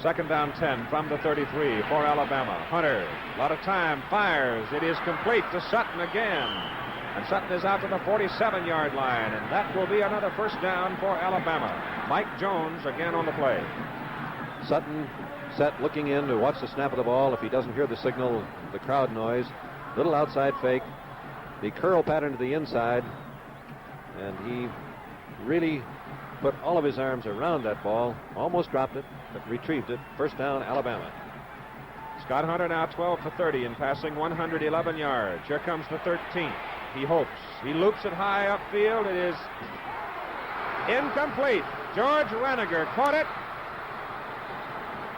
Second down 10 from the 33 for Alabama. Hunter, a lot of time, fires. It is complete to Sutton again. And Sutton is out to the 47-yard line, and that will be another first down for Alabama. Mike Jones again on the play. Sutton set, looking in to watch the snap of the ball. If he doesn't hear the signal, the crowd noise, little outside fake, the curl pattern to the inside, and he really put all of his arms around that ball, almost dropped it, but retrieved it. First down, Alabama. Scott Hunter now 12 for 30 in passing, 111 yards. Here comes the 13th. He hopes. He loops it high upfield. It is incomplete. George Reniger caught it.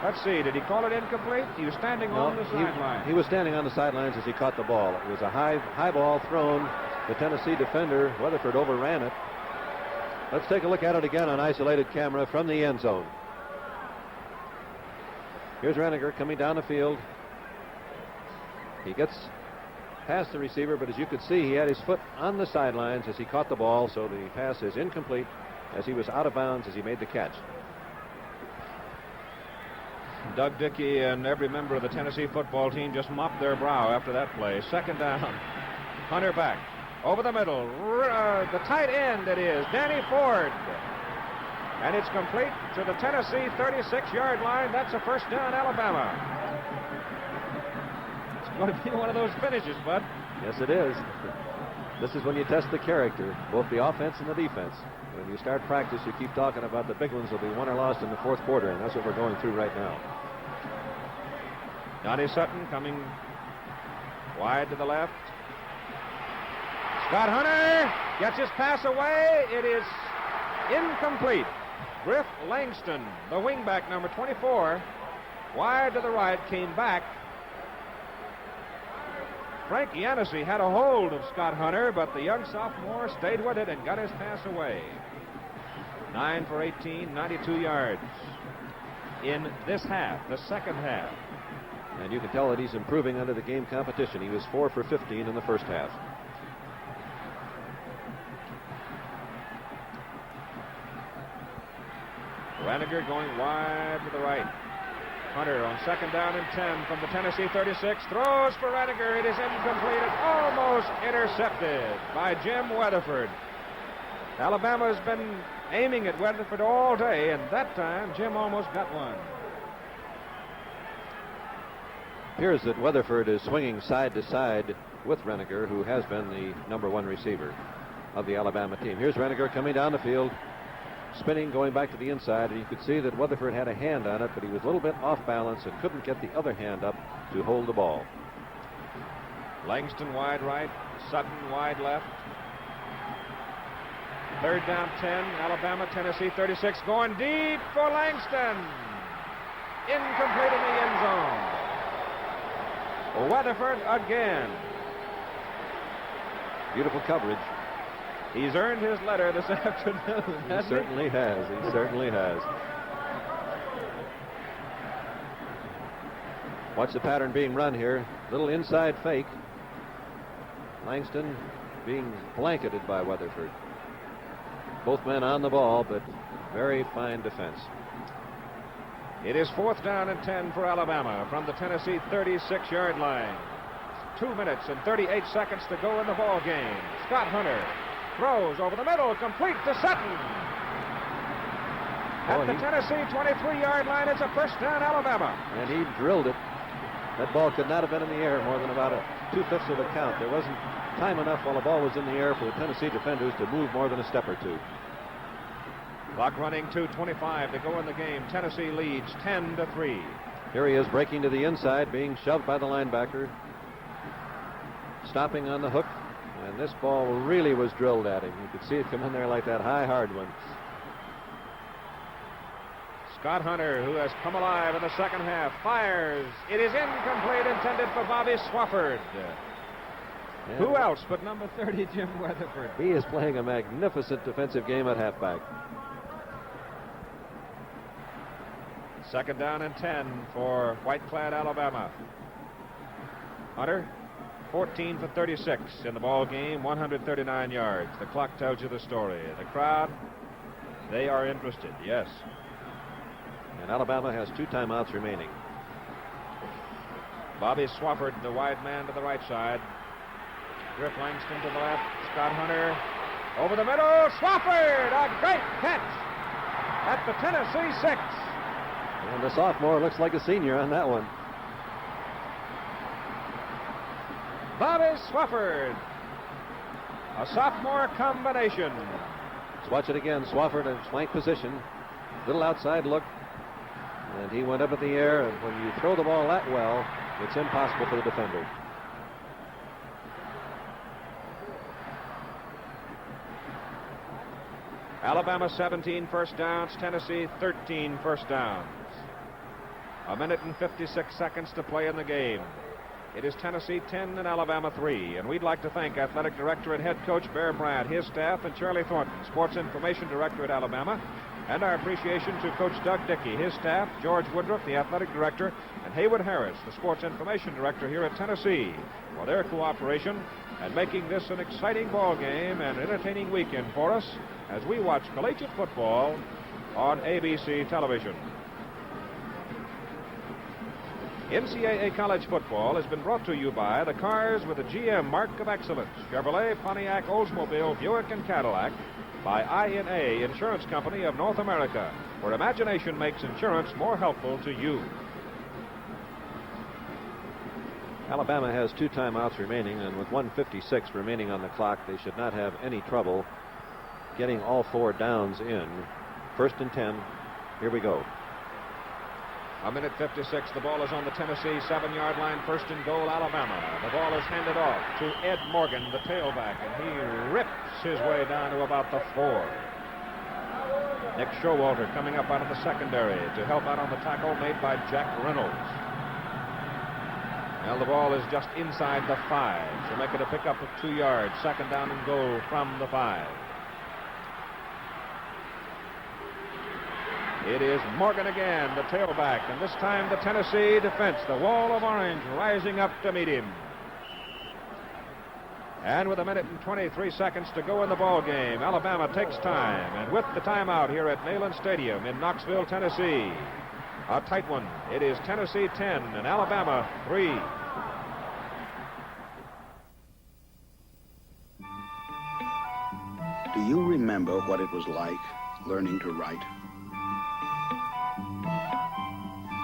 Let's see, did he call it incomplete? He was standing on the sideline. He was standing on the sidelines as he caught the ball. It was a high ball thrown. The Tennessee defender, Weatherford, overran it. Let's take a look at it again on isolated camera from the end zone. Here's Reniger coming down the field. He gets past the receiver, but as you could see, he had his foot on the sidelines as he caught the ball, so the pass is incomplete as he was out of bounds as he made the catch. Doug Dickey and every member of the Tennessee football team just mopped their brow after that play. Second down. Hunter back. Over the middle. The tight end it is. Danny Ford. And it's complete to the Tennessee 36-yard line. That's a first down, Alabama. It's going to be one of those finishes, Bud. Yes, it is. This is when you test the character, both the offense and the defense. When you start practice, you keep talking about the big ones will be won or lost in the fourth quarter, and that's what we're going through right now. Donnie Sutton coming wide to the left. Scott Hunter gets his pass away. It is incomplete. Griff Langston, the wingback, number 24, wide to the right, came back. Frank Yancey had a hold of Scott Hunter, but the young sophomore stayed with it and got his pass away. 9 for 18, 92 yards in this half, the second half. And you can tell that he's improving under the game competition. He was 4 for 15 in the first half. Raniger going wide to the right. Hunter on second down and 10 from the Tennessee 36. Throws for Raniger. It is incomplete and almost intercepted by Jim Weatherford. Alabama has been aiming at Weatherford all day, and that time Jim almost got one. Appears that Weatherford is swinging side to side with Reniger, who has been the #1 receiver of the Alabama team. Here's Reniger coming down the field, spinning, going back to the inside, and you could see that Weatherford had a hand on it, but he was a little bit off balance and couldn't get the other hand up to hold the ball. Langston wide right, Sutton wide left. Third down 10, Alabama, Tennessee 36, going deep for Langston. Incomplete in the end zone. Weatherford again. Beautiful coverage. He's earned his letter this afternoon. He certainly has. He certainly has. Watch the pattern being run here. Little inside fake. Langston being blanketed by Weatherford. Both men on the ball, but very fine defense. It is 4th down and 10 for Alabama from the Tennessee 36-yard line. 2 minutes and 38 seconds to go in the ball game. Scott Hunter throws over the middle, complete to Sutton. At the Tennessee 23-yard line, it's a first down, Alabama. And he drilled it. That ball could not have been in the air more than about a 2/5 of a count. There wasn't time enough while the ball was in the air for the Tennessee defenders to move more than a step or two. Clock running, 2:25 to go in the game. Tennessee leads 10-3. Here he is breaking to the inside, being shoved by the linebacker. Stopping on the hook. And this ball really was drilled at him. You could see it come in there like that high, hard one. Scott Hunter, who has come alive in the second half, fires. It is incomplete, intended for Bobby Swafford. And who else but number 30, Jim Weatherford? He is playing a magnificent defensive game at halfback. Second down and 10 for white-clad Alabama. Hunter, 14 for 36 in the ball game, 139 yards. The clock tells you the story. The crowd, they are interested, yes. And Alabama has 2 timeouts remaining. Bobby Swafford, the wide man to the right side. Griff Langston to the left. Scott Hunter over the middle. Swafford, a great catch at the Tennessee 6. And the sophomore looks like a senior on that one. Bobby Swafford, a sophomore combination. Let's watch it again. Swafford in flank position. Little outside look. And he went up in the air, and when you throw the ball that well, it's impossible for the defender. Alabama 17 first downs, Tennessee 13 first downs. 1 minute and 56 seconds to play in the game. It is Tennessee 10 and Alabama 3, and we'd like to thank Athletic Director and Head Coach Bear Bryant, his staff, and Charlie Thornton, Sports Information Director at Alabama, and our appreciation to Coach Doug Dickey, his staff, George Woodruff, the Athletic Director, and Haywood Harris, the Sports Information Director here at Tennessee, for their cooperation and making this an exciting ball game and entertaining weekend for us as we watch collegiate football on ABC television. NCAA college football has been brought to you by the cars with the GM mark of excellence, Chevrolet, Pontiac, Oldsmobile, Buick, and Cadillac, by INA Insurance Company of North America, where imagination makes insurance more helpful to you. Alabama has 2 timeouts remaining, and with 1:56 remaining on the clock, they should not have any trouble getting all 4 downs in. 1st and 10. Here we go. 1 minute 56. The ball is on the Tennessee 7-yard line. 1st and goal, Alabama. The ball is handed off to Ed Morgan, the tailback, and he rips his way down to about the 4. Nick Showalter coming up out of the secondary to help out on the tackle made by Jack Reynolds. Well, the ball is just inside the 5, so make it a pickup of 2 yards. 2nd down and goal from the 5. It is Morgan again, the tailback, and this time the Tennessee defense, the wall of orange, rising up to meet him. And with 1:23 to go in the ball game, Alabama takes time, and with the timeout here at Neyland Stadium in Knoxville, Tennessee, a tight one. It is Tennessee 10 and Alabama 3. Do you remember what it was like learning to write?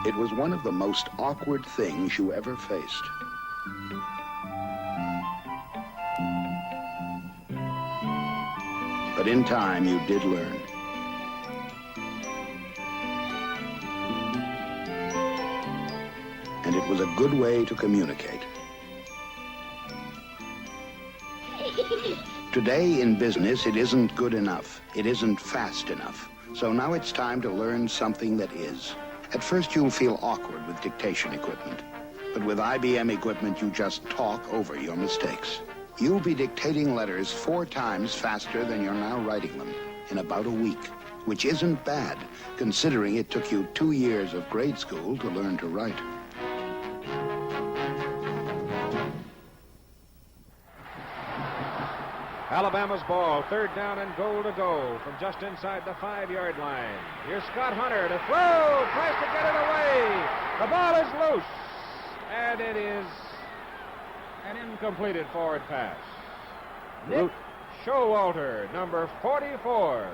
It was one of the most awkward things you ever faced. But in time, you did learn. And it was a good way to communicate. Today in business, it isn't good enough. It isn't fast enough. So now it's time to learn something that is. At first, you'll feel awkward with dictation equipment. But with IBM equipment, you just talk over your mistakes. You'll be dictating letters 4 times faster than you're now writing them in about a week, which isn't bad, considering it took you 2 years of grade school to learn to write. Alabama's ball, 3rd down and goal to go from just inside the 5-yard line. Here's Scott Hunter to throw, tries to get it away. The ball is loose, and it is an incompleted forward pass. Nick Showalter, number 44,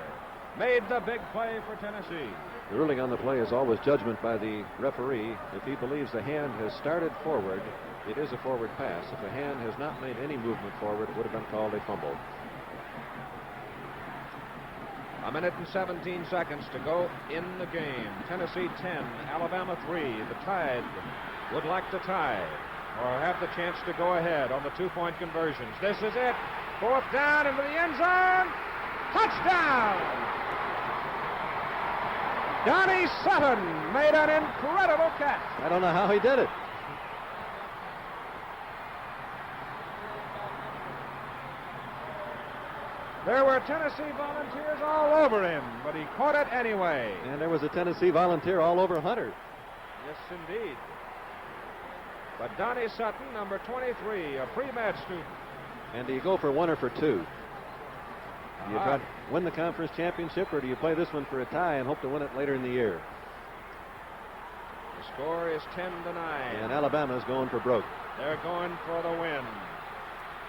made the big play for Tennessee. The ruling on the play is always judgment by the referee. If he believes the hand has started forward, it is a forward pass. If the hand has not made any movement forward, it would have been called a fumble. 1:17 to go in the game. Tennessee 10, Alabama 3. The Tide would like to tie or have the chance to go ahead on the 2-point conversions. This is it. 4th down into the end zone. Touchdown! Donnie Sutton made an incredible catch. I don't know how he did it. There were Tennessee volunteers all over him, but he caught it anyway. And there was a Tennessee volunteer all over Hunter. Yes, indeed. But Donnie Sutton, number 23, a pre-med student. And do you go for 1 or for 2? Do you try to win the conference championship, or do you play this one for a tie and hope to win it later in the year? The score is 10-9. And Alabama's going for broke. They're going for the win.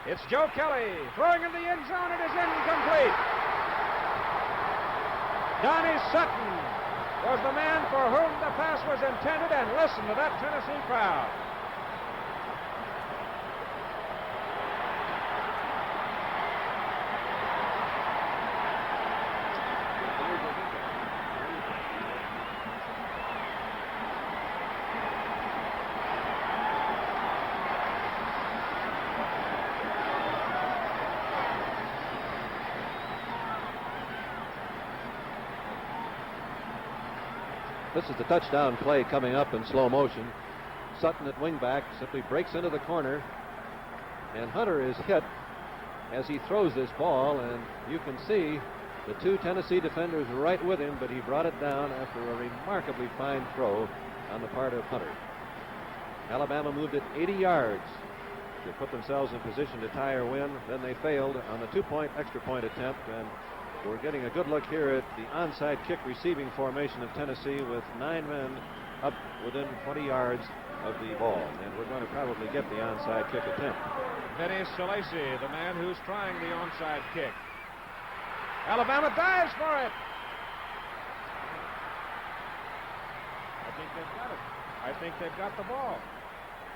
It's Joe Kelly throwing in the end zone. It is incomplete. Donnie Sutton was the man for whom the pass was intended, and listen to that Tennessee crowd. This is the touchdown play coming up in slow motion. Sutton at wingback simply breaks into the corner, and Hunter is hit as he throws this ball, and you can see the 2 Tennessee defenders right with him, but he brought it down after a remarkably fine throw on the part of Hunter. Alabama moved it 80 yards to put themselves in position to tie or win. Then they failed on the 2-point extra point attempt, and we're getting a good look here at the onside kick receiving formation of Tennessee with 9 men up within 20 yards of the ball. And we're going to probably get the onside kick attempt. Vinny Solacey, the man who's trying the onside kick. Alabama dives for it. I think they've got it. I think they've got the ball.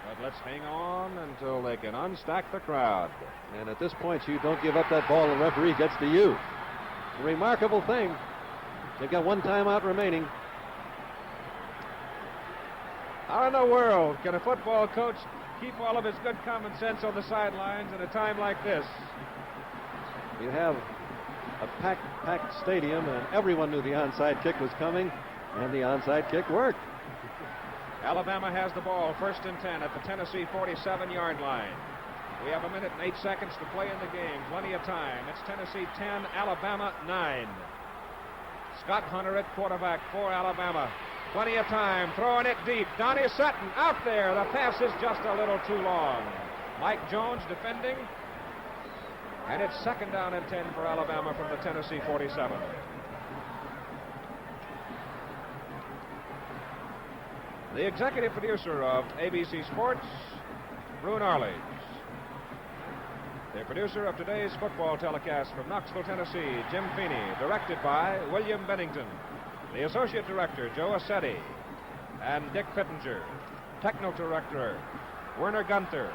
But let's hang on until they can unstack the crowd. And at this point, you don't give up that ball, the referee gets to you. A remarkable thing. They've got 1 timeout remaining. How in the world can a football coach keep all of his good common sense on the sidelines in a time like this? You have a packed stadium, and everyone knew the onside kick was coming, and the onside kick worked. Alabama has the ball, 1st and 10 at the Tennessee 47-yard line. We have 1:08 to play in the game. Plenty of time. It's Tennessee 10, Alabama 9. Scott Hunter at quarterback for Alabama. Plenty of time, throwing it deep. Donnie Sutton out there. The pass is just a little too long. Mike Jones defending. And it's 2nd down and 10 for Alabama from the Tennessee 47. The executive producer of ABC Sports, Brune Arledge. The producer of today's football telecast from Knoxville, Tennessee, Jim Feeney, directed by William Bennington. The associate director, Joe Assetti, and Dick Pittenger. Technical director, Werner Gunther.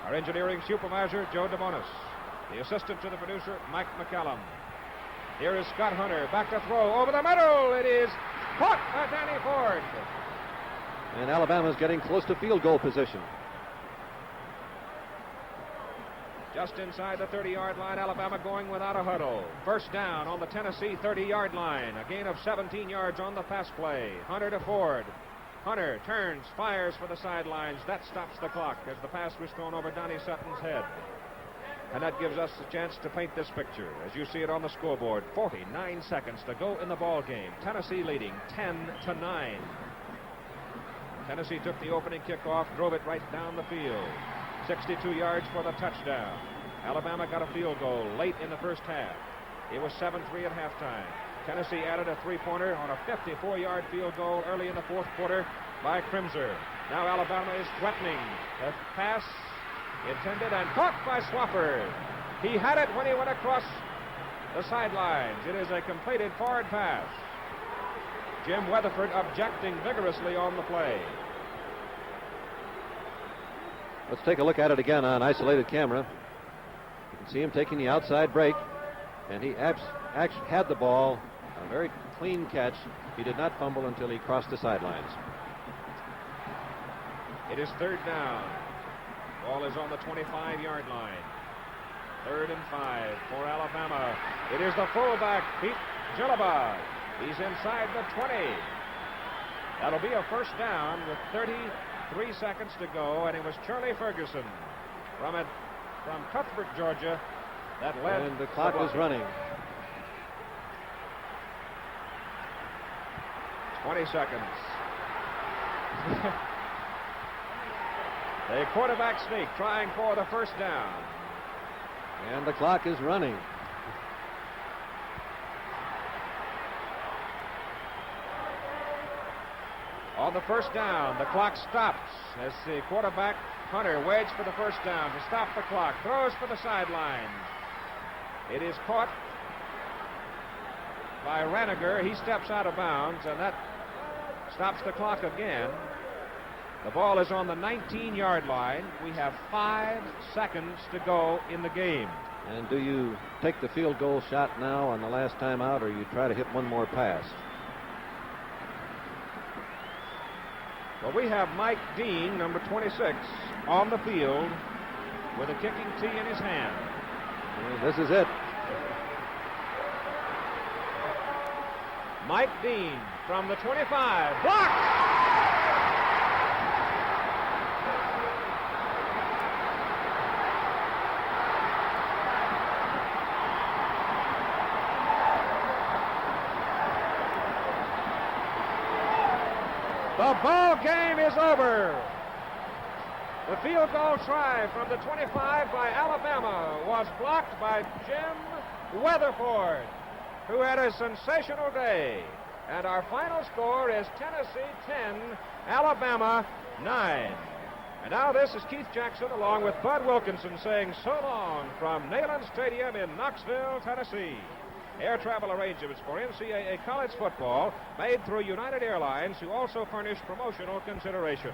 Our engineering supervisor, Joe DeMonis. The assistant to the producer, Mike McCallum. Here is Scott Hunter, back to throw over the middle. It is caught by Danny Ford. And Alabama's getting close to field goal position. Just inside the 30-yard line, Alabama going without a huddle. First down on the Tennessee 30-yard line. A gain of 17 yards on the pass play. Hunter to Ford. Hunter turns, fires for the sidelines. That stops the clock as the pass was thrown over Donnie Sutton's head. And that gives us a chance to paint this picture. As you see it on the scoreboard, 49 seconds to go in the ball game. Tennessee leading 10-9. Tennessee took the opening kickoff, drove it right down the field. 62 yards for the touchdown. Alabama got a field goal late in the first half. It was 7-3 at halftime. Tennessee added a three-pointer on a 54-yard field goal early in the fourth quarter by Crimser. Now Alabama is threatening. The pass intended and caught by Swafford. He had it when he went across the sidelines. It is a completed forward pass. Jim Weatherford objecting vigorously on the play. Let's take a look at it again on isolated camera. You can see him taking the outside break, and he actually had the ball. A very clean catch. He did not fumble until he crossed the sidelines. It is 3rd down. Ball is on the 25-yard line. 3rd and 5 for Alabama. It is the fullback, Pete Gillaba. He's inside the 20. That'll be a first down with 33 seconds to go, and it was Charlie Ferguson from Cuthbert, Georgia, that led. And the clock is running. 20 seconds. The quarterback sneak trying for the first down. And the clock is running. On the first down, the clock stops as the quarterback, Hunter, waits for the first down to stop the clock, throws for the sideline. It is caught by Raniger. He steps out of bounds, and that stops the clock again. The ball is on the 19-yard line. We have 5 seconds to go in the game. And do you take the field goal shot now on the last time out, or you try to hit one more pass? Well, we have Mike Dean, number 26, on the field with a kicking tee in his hand. Well, this is it. Mike Dean from the 25. Blocked! The ball game is over. The field goal try from the 25 by Alabama was blocked by Jim Weatherford, who had a sensational day. And our final score is Tennessee 10, Alabama 9. And now this is Keith Jackson along with Bud Wilkinson saying so long from Neyland Stadium in Knoxville, Tennessee. Air travel arrangements for NCAA college football made through United Airlines, who also furnish promotional consideration.